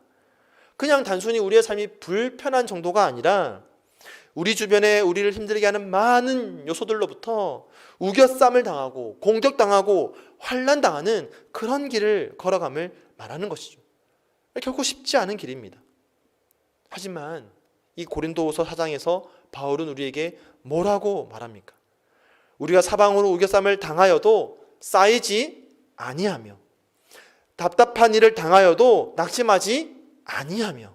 그냥 단순히 우리의 삶이 불편한 정도가 아니라 우리 주변에 우리를 힘들게 하는 많은 요소들로부터 우겨쌈을 당하고 공격당하고 환난당하는 그런 길을 걸어감을 말하는 것이죠. 결코 쉽지 않은 길입니다. 하지만 이 고린도후서 4장에서 바울은 우리에게 뭐라고 말합니까? 우리가 사방으로 우겨쌈을 당하여도 쌓이지 아니하며 답답한 일을 당하여도 낙심하지 아니하며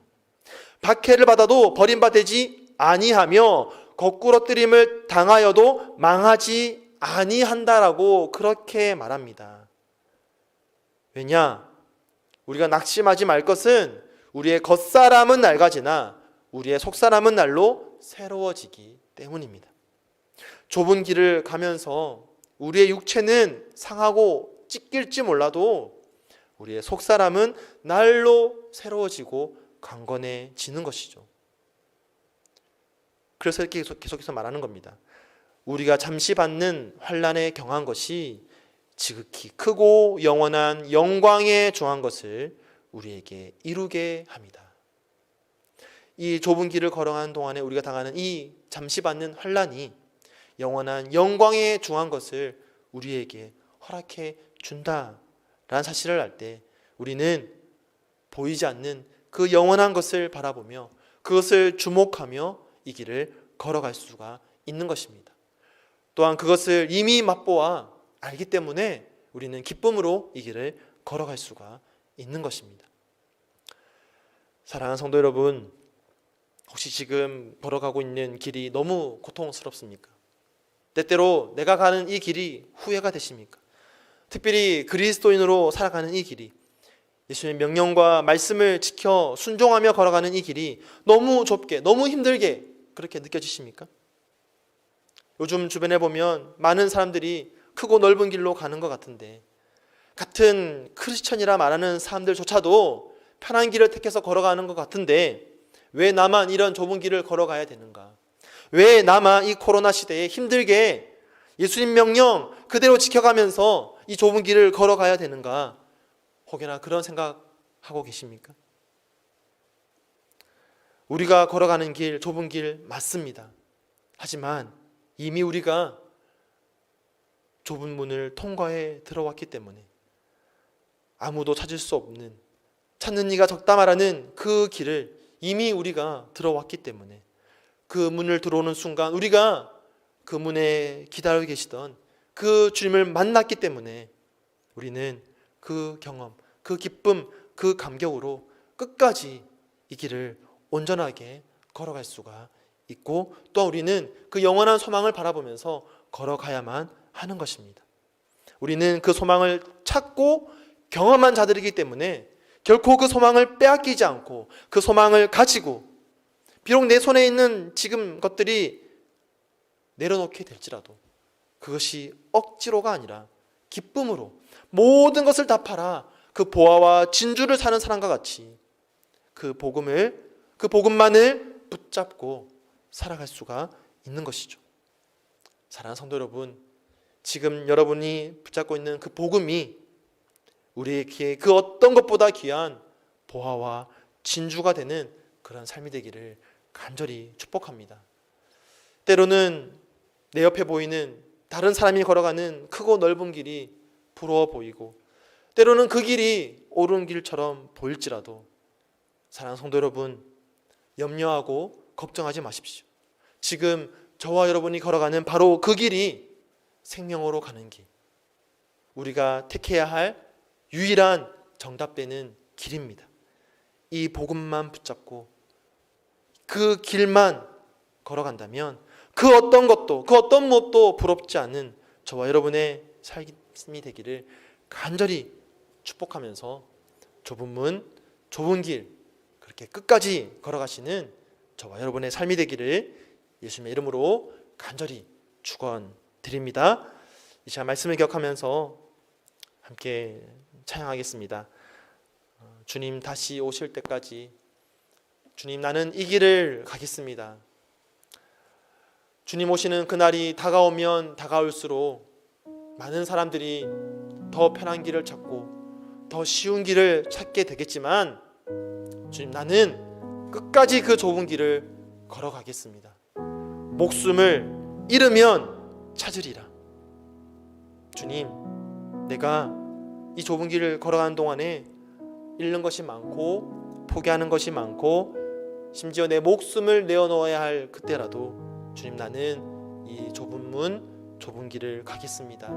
박해를 받아도 버림받지 아니하며 거꾸러뜨림을 당하여도 망하지 아니한다라고 그렇게 말합니다. 왜냐? 우리가 낙심하지 말 것은 우리의 겉사람은 낡아지나 우리의 속사람은 날로 새로워지기 때문입니다. 좁은 길을 가면서 우리의 육체는 상하고 찢길지 몰라도 우리의 속사람은 날로 새로워지고 강건해지는 것이죠. 그래서 이렇게 계속해서 말하는 겁니다. 우리가 잠시 받는 환난에 경한 것이 지극히 크고 영원한 영광에 중한 것을 우리에게 이루게 합니다. 이 좁은 길을 걸어가는 동안에 우리가 당하는 이 잠시 받는 환난이 영원한 영광에 중한 것을 우리에게 허락해 준다라는 사실을 알 때 우리는 보이지 않는 그 영원한 것을 바라보며 그것을 주목하며 이 길을 걸어갈 수가 있는 것입니다. 또한 그것을 이미 맛보아 알기 때문에 우리는 기쁨으로 이 길을 걸어갈 수가 있는 것입니다. 사랑하는 성도 여러분, 혹시 지금 걸어가고 있는 길이 너무 고통스럽습니까? 때때로 내가 가는 이 길이 후회가 되십니까? 특별히 그리스도인으로 살아가는 이 길이, 예수님의 명령과 말씀을 지켜 순종하며 걸어가는 이 길이 너무 좁게, 너무 힘들게 그렇게 느껴지십니까? 요즘 주변에 보면 많은 사람들이 크고 넓은 길로 가는 것 같은데 같은 크리스천이라 말하는 사람들조차도 편한 길을 택해서 걸어가는 것 같은데 왜 나만 이런 좁은 길을 걸어가야 되는가? 왜 나만 이 코로나 시대에 힘들게 예수님 명령 그대로 지켜가면서 이 좁은 길을 걸어가야 되는가? 혹여나 그런 생각하고 계십니까? 우리가 걸어가는 길, 좁은 길 맞습니다. 하지만 이미 우리가 좁은 문을 통과해 들어왔기 때문에 아무도 찾을 수 없는, 찾는 이가 적다 말하는 그 길을 이미 우리가 들어왔기 때문에 그 문을 들어오는 순간 우리가 그 문에 기다리고 계시던 그 주님을 만났기 때문에 우리는 그 경험, 그 기쁨, 그 감격으로 끝까지 이 길을 온전하게 걸어갈 수가 있고 또 우리는 그 영원한 소망을 바라보면서 걸어가야만 하는 것입니다. 우리는 그 소망을 찾고 경험한 자들이기 때문에 결코 그 소망을 빼앗기지 않고 그 소망을 가지고 비록 내 손에 있는 지금 것들이 내려놓게 될지라도 그것이 억지로가 아니라 기쁨으로 모든 것을 다 팔아 그 보화와 진주를 사는 사람과 같이 그 복음만을 붙잡고 살아갈 수가 있는 것이죠. 사랑하는 성도 여러분, 지금 여러분이 붙잡고 있는 그 복음이 우리에게 그 어떤 것보다 귀한 보화와 진주가 되는 그런 삶이 되기를 간절히 축복합니다. 때로는 내 옆에 보이는 다른 사람이 걸어가는 크고 넓은 길이 부러워 보이고 때로는 그 길이 옳은 길처럼 보일지라도 사랑하는 성도 여러분, 염려하고 걱정하지 마십시오. 지금 저와 여러분이 걸어가는 바로 그 길이 생명으로 가는 길, 우리가 택해야 할 유일한 정답되는 길입니다. 이 복음만 붙잡고 그 길만 걸어간다면 그 어떤 것도 그 어떤 무엇도 부럽지 않은 저와 여러분의 삶이 되기를 간절히 축복하면서 좁은 문, 좁은 길 그렇게 끝까지 걸어가시는 저와 여러분의 삶이 되기를 예수님의 이름으로 간절히 축원드립니다. 이 시간 말씀을 기억하면서 함께 찬양하겠습니다. 주님 다시 오실 때까지 주님 나는 이 길을 가겠습니다. 주님 오시는 그날이 다가오면 다가올수록 많은 사람들이 더 편한 길을 찾고 더 쉬운 길을 찾게 되겠지만 주님 나는 끝까지 그 좁은 길을 걸어가겠습니다. 목숨을 잃으면 찾으리라. 주님 내가 이 좁은 길을 걸어가는 동안에 잃는 것이 많고 포기하는 것이 많고 심지어 내 목숨을 내어놓아야 할 그때라도 주님 나는 이 좁은 문 좁은 길을 가겠습니다.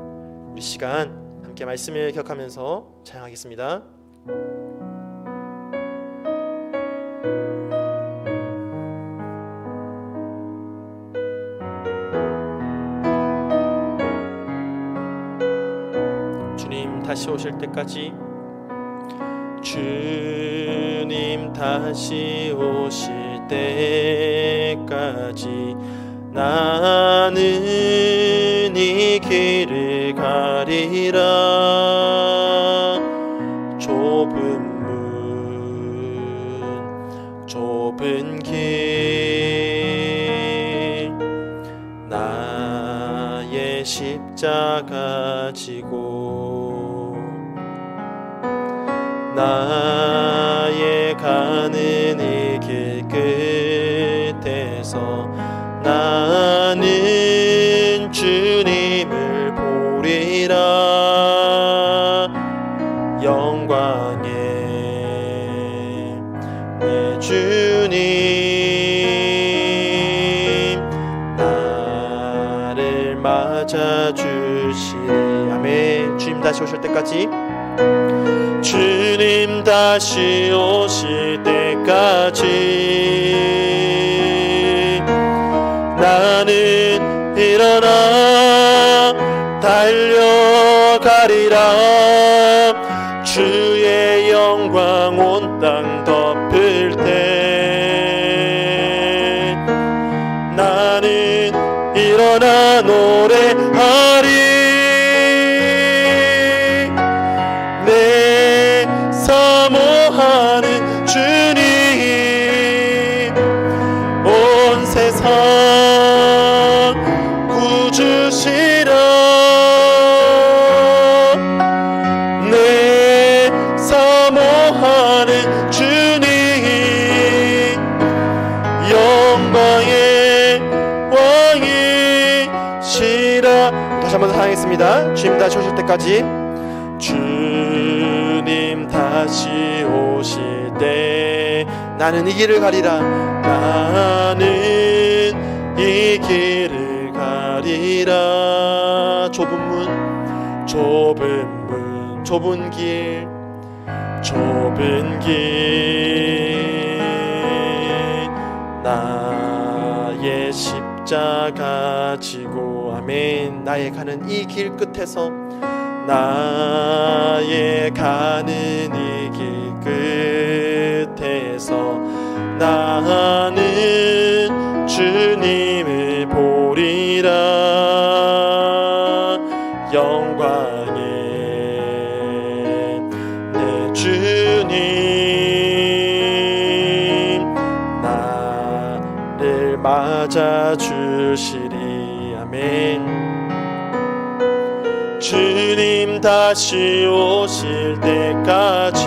우리 시간 함께 말씀을 기억하면서 찬양하겠습니다. 주님 다시 오실 때까지 주님 다시 오실 때까지 나는 이 길을 가리라. 좁은 문 좁은 길 나의 십자가 지고 나의 가는 이 길 끝에서 나는 주님을 보리라. 영광의 내 주님 나를 맞아주시리. 아멘. 주님 다시 오실 때까지 주님 다시 오실 때까지 나는 일어나 달려가리라. 주의 영광 온 땅 덮을 때 나는 일어나 노래하리. 내 사모하는 주님 온 세상 구주시라. 내 사모하는 주님 영광의 왕이시라. 다시 한번 사랑하겠습니다. 주님 다시 오실 때까지 주님 다시 오실 때 나는 이 길을 가리라. 나는 이 길을 가리라. 좁은 문 좁은 길 좁은 길 나의 십자가 지고 아멘. 나의 가는 이 길 끝에서 나의 가는 이 길 끝에서 나는 주님을 보리라. 영광의 내 주님 나를 맞아주시리. 아멘. 주님 다시 오실 때까지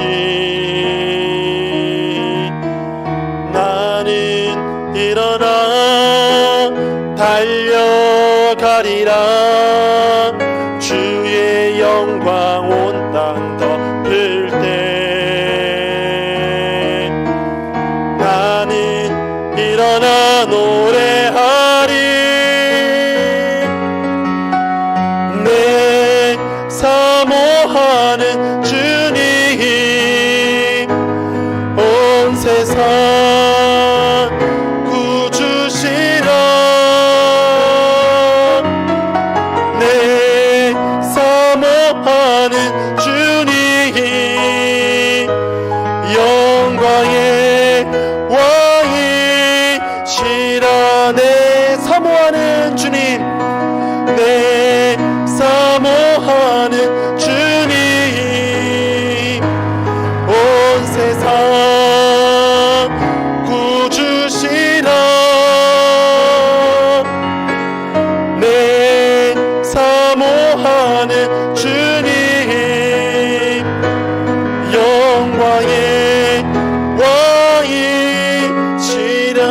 나는 일어나 달려가리라. 주의 영광 온 땅 덮을 때 나는 일어나 노래하리. 내 사모하는 주님 온 세상 구주시라. 내 사모하는 주님 위대한 주님, 내 사모하는 주님, 온 세상 구주시라. 내 사모하는 주님, 영광의 왕이시라.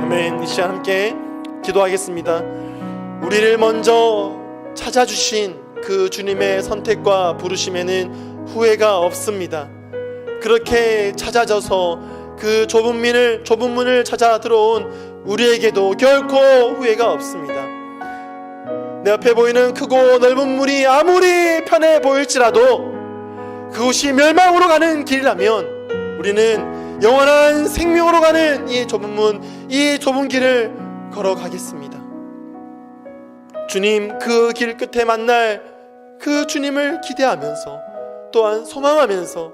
아멘. 이 시간 함께 기도하겠습니다. 우리를 먼저 찾아주신 그 주님의 선택과 부르심에는 후회가 없습니다. 그렇게 찾아져서 그 좁은 문을 찾아 들어온 우리에게도 결코 후회가 없습니다. 내 앞에 보이는 크고 넓은 물이 아무리 편해 보일지라도 그곳이 멸망으로 가는 길이라면 우리는 영원한 생명으로 가는 이 좁은 문, 이 좁은 길을 걸어가겠습니다. 주님, 그 길 끝에 만날 그 주님을 기대하면서 또한 소망하면서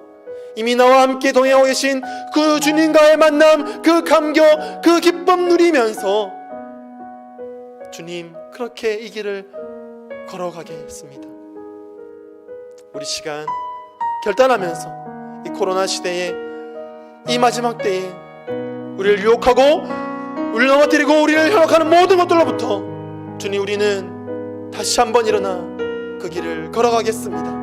이미 나와 함께 동행하고 계신 그 주님과의 만남, 그 감격, 그 기쁨 누리면서 주님, 그렇게 이 길을 걸어가겠습니다. 우리 시간 결단하면서 이 코로나 시대에, 이 마지막 때에 우리를 유혹하고 우리를 넘어뜨리고 우리를 현혹하는 모든 것들로부터 주님, 우리는 다시 한번 일어나 그 길을 걸어가겠습니다.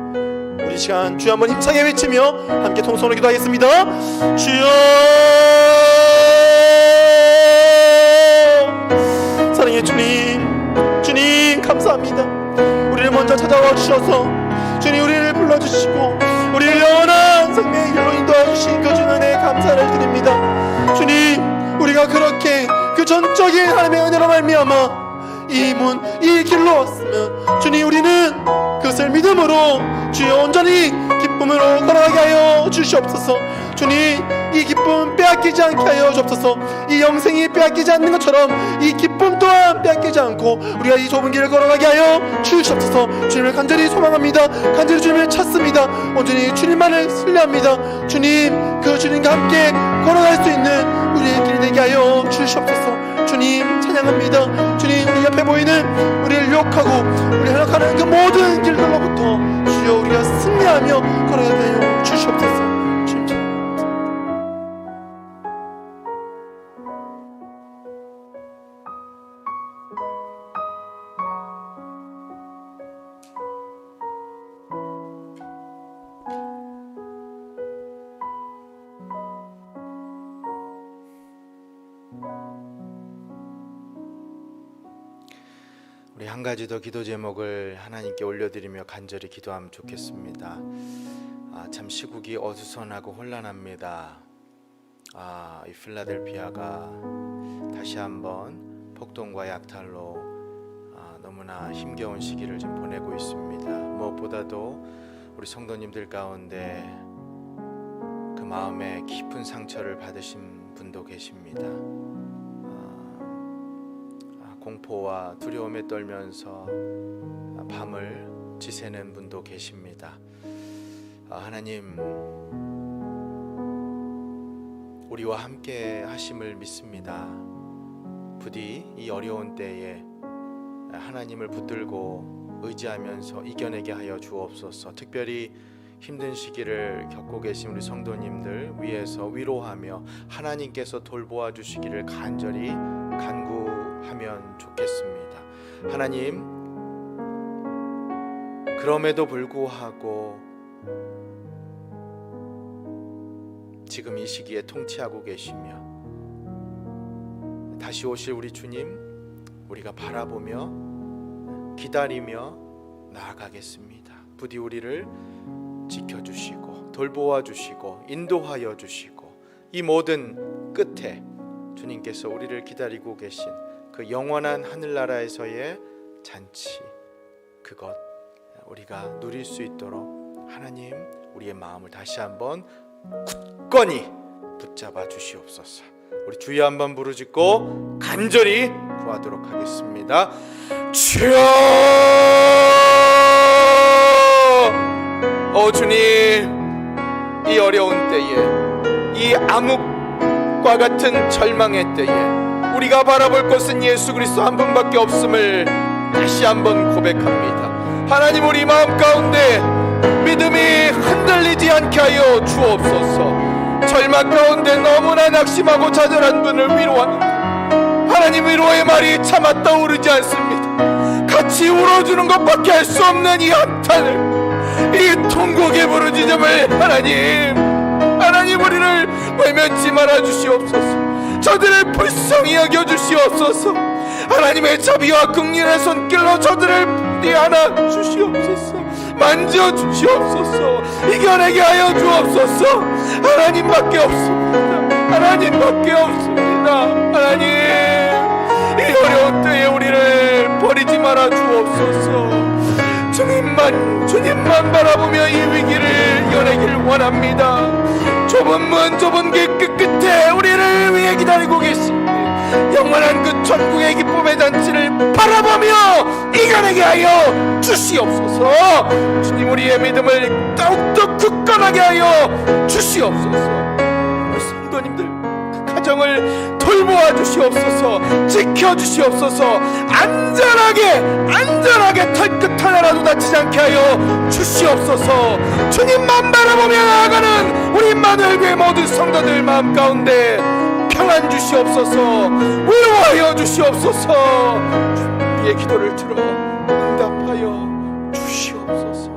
우리 시간 주여 한번 힘차게 외치며 함께 통성으로 기도하겠습니다. 주여, 사랑의 주님, 주님 감사합니다. 우리를 먼저 찾아와 주셔서 주님, 우리를 불러주시고 우리를 영원한 생명의 길로 인도해 주신 그 주님의 은혜에 감사를 드립니다. 주님, 우리가 그렇게 그 전적인 하나님의 은혜로 말미암아 이 문, 이 길로 왔으면 주님, 우리는 그것을 믿음으로 주여 온전히 기쁨으로 걸어가게 하여 주시옵소서. 주님, 이 기쁨 빼앗기지 않게 하여 주옵소서. 이 영생이 빼앗기지 않는 것처럼 이 기쁨 또한 빼앗기지 않고 우리가 이 좁은 길을 걸어가게 하여 주시옵소서. 주님을 간절히 소망합니다. 간절히 주님을 찾습니다. 온전히 주님만을 신뢰합니다. 주님, 그 주님과 함께 걸어갈 수 있는 우리의 길이 되게 하여 주시옵소서. 주님 찬양합니다. 주님, 우리 옆에 보이는 우리를 유혹하고 우리 현혹하는 그 모든 길들로부터 주여 우리가 승리하며 걸어가게 하여 주시옵소서. 주님 찬양합니다. 우리 한 가지 더 기도 제목을 하나님께 올려드리며 간절히 기도하면 좋겠습니다. 참 시국이 어수선하고 혼란합니다. 이 필라델피아가 다시 한번 폭동과 약탈로 너무나 힘겨운 시기를 좀 보내고 있습니다. 무엇보다도 우리 성도님들 가운데 그 마음에 깊은 상처를 받으신 분도 계십니다. 공포와 두려움에 떨면서 밤을 지새는 분도 계십니다. 하나님, 우리와 함께 하심을 믿습니다. 부디 이 어려운 때에 하나님을 붙들고 의지하면서 이겨내게 하여 주옵소서. 특별히 힘든 시기를 겪고 계신 우리 성도님들 위해서 위로하며 하나님께서 돌보아 주시기를 간절히 간구하면 좋겠습니다. 하나님, 그럼에도 불구하고 지금 이 시기에 통치하고 계시며 다시 오실 우리 주님, 우리가 바라보며 기다리며 나아가겠습니다. 부디 우리를 지켜주시고 돌보아 주시고 인도하여 주시고 이 모든 끝에 주님께서 우리를 기다리고 계신 그 영원한 하늘나라에서의 잔치, 그것 우리가 누릴 수 있도록 하나님, 우리의 마음을 다시 한번 굳건히 붙잡아 주시옵소서. 우리 주여 한번 부르짖고 간절히 구하도록 하겠습니다. 주여, 주님, 이 어려운 때에, 이 암흑과 같은 절망의 때에 우리가 바라볼 것은 예수 그리스도 한 분밖에 없음을 다시 한번 고백합니다. 하나님, 우리 마음 가운데 믿음이 흔들리지 않게 하여 주옵소서. 절망 가운데 너무나 낙심하고 좌절한 분을 위로합니다. 하나님, 위로의 말이 차마 떠오르지 않습니다. 같이 울어주는 것밖에 할 수 없는 이 한탄을, 이 통곡의 부르짖음을 하나님 우리를 외면치 말아 주시옵소서. 저들을 불쌍히 여겨 주시옵소서. 하나님의 자비와 긍휼의 손길로 저들을 부디 안아 주시옵소서. 만져 주시옵소서. 이겨내게 하여 주옵소서. 하나님밖에 없습니다. 하나님밖에 없습니다. 하나님, 이 어려운 때에 우리를 버리지 말아 주옵소서. 주님만 바라보며 이 위기를 이겨내길 원합니다. 좁은 문, 좁은 길 끝에 우리를 위해 기다리고 계십니다. 영원한 그 천국의 기쁨의 잔치를 바라보며 이겨내게 하여 주시옵소서. 주님, 우리의 믿음을 더욱더 굳건하게 하여 주시옵소서. 우리 성도님들 그 가정을 돌보아 주시옵소서. 지켜주시옵소서. 안전하게 털끝 하나라도 다치지 않게 하여 주시옵소서. 주님만 바라보며 나아가는 우리 만월교회 모든 성도들 마음 가운데 평안 주시옵소서. 위로하여 주시옵소서. 우리의 기도를 들어 응답하여 주시옵소서.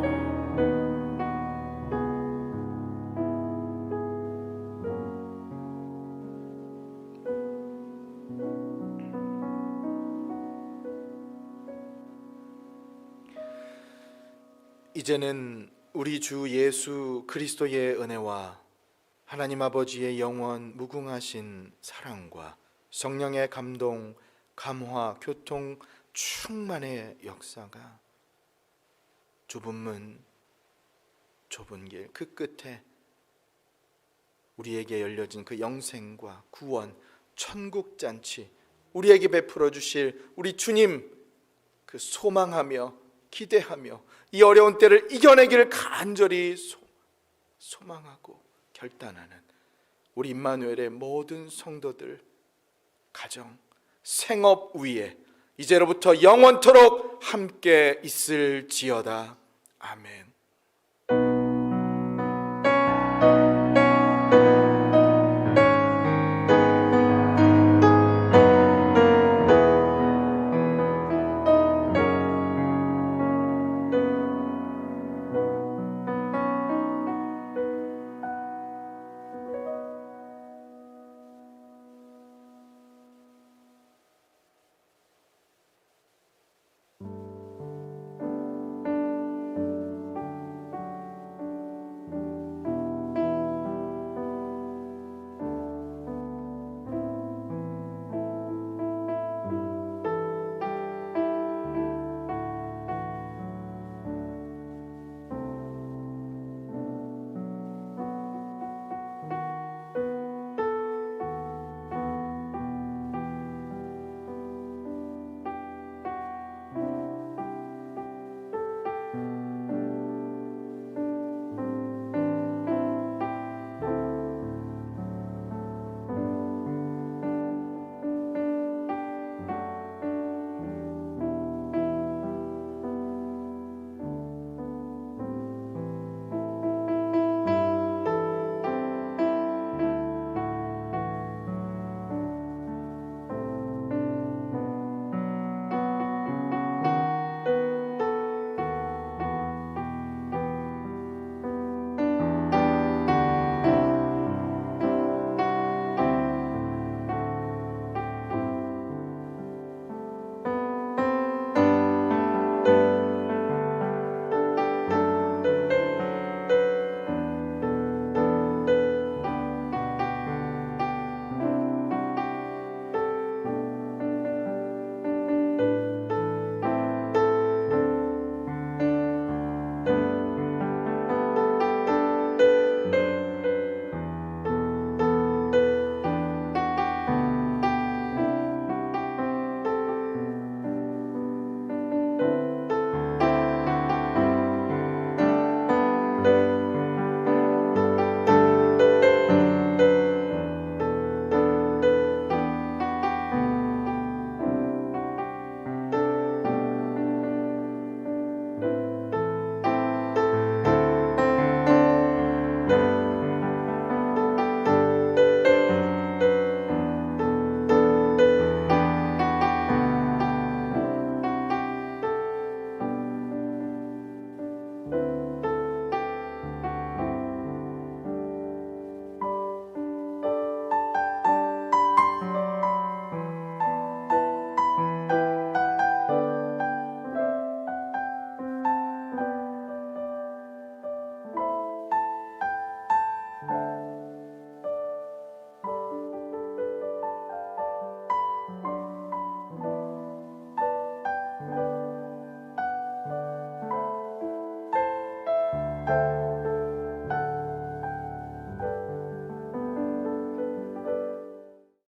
이제는 우리 주 예수 그리스도의 은혜와 하나님 아버지의 영원 무궁하신 사랑과 성령의 감동, 감화, 교통, 충만의 역사가 좁은 문, 좁은 길 그 끝에 우리에게 열려진 그 영생과 구원, 천국 잔치, 우리에게 베풀어 주실 우리 주님 그 소망하며 기대하며 이 어려운 때를 이겨내기를 간절히 소망하고 결단하는 우리 임마누엘의 모든 성도들 가정, 생업 위에 이제로부터 영원토록 함께 있을지어다. 아멘.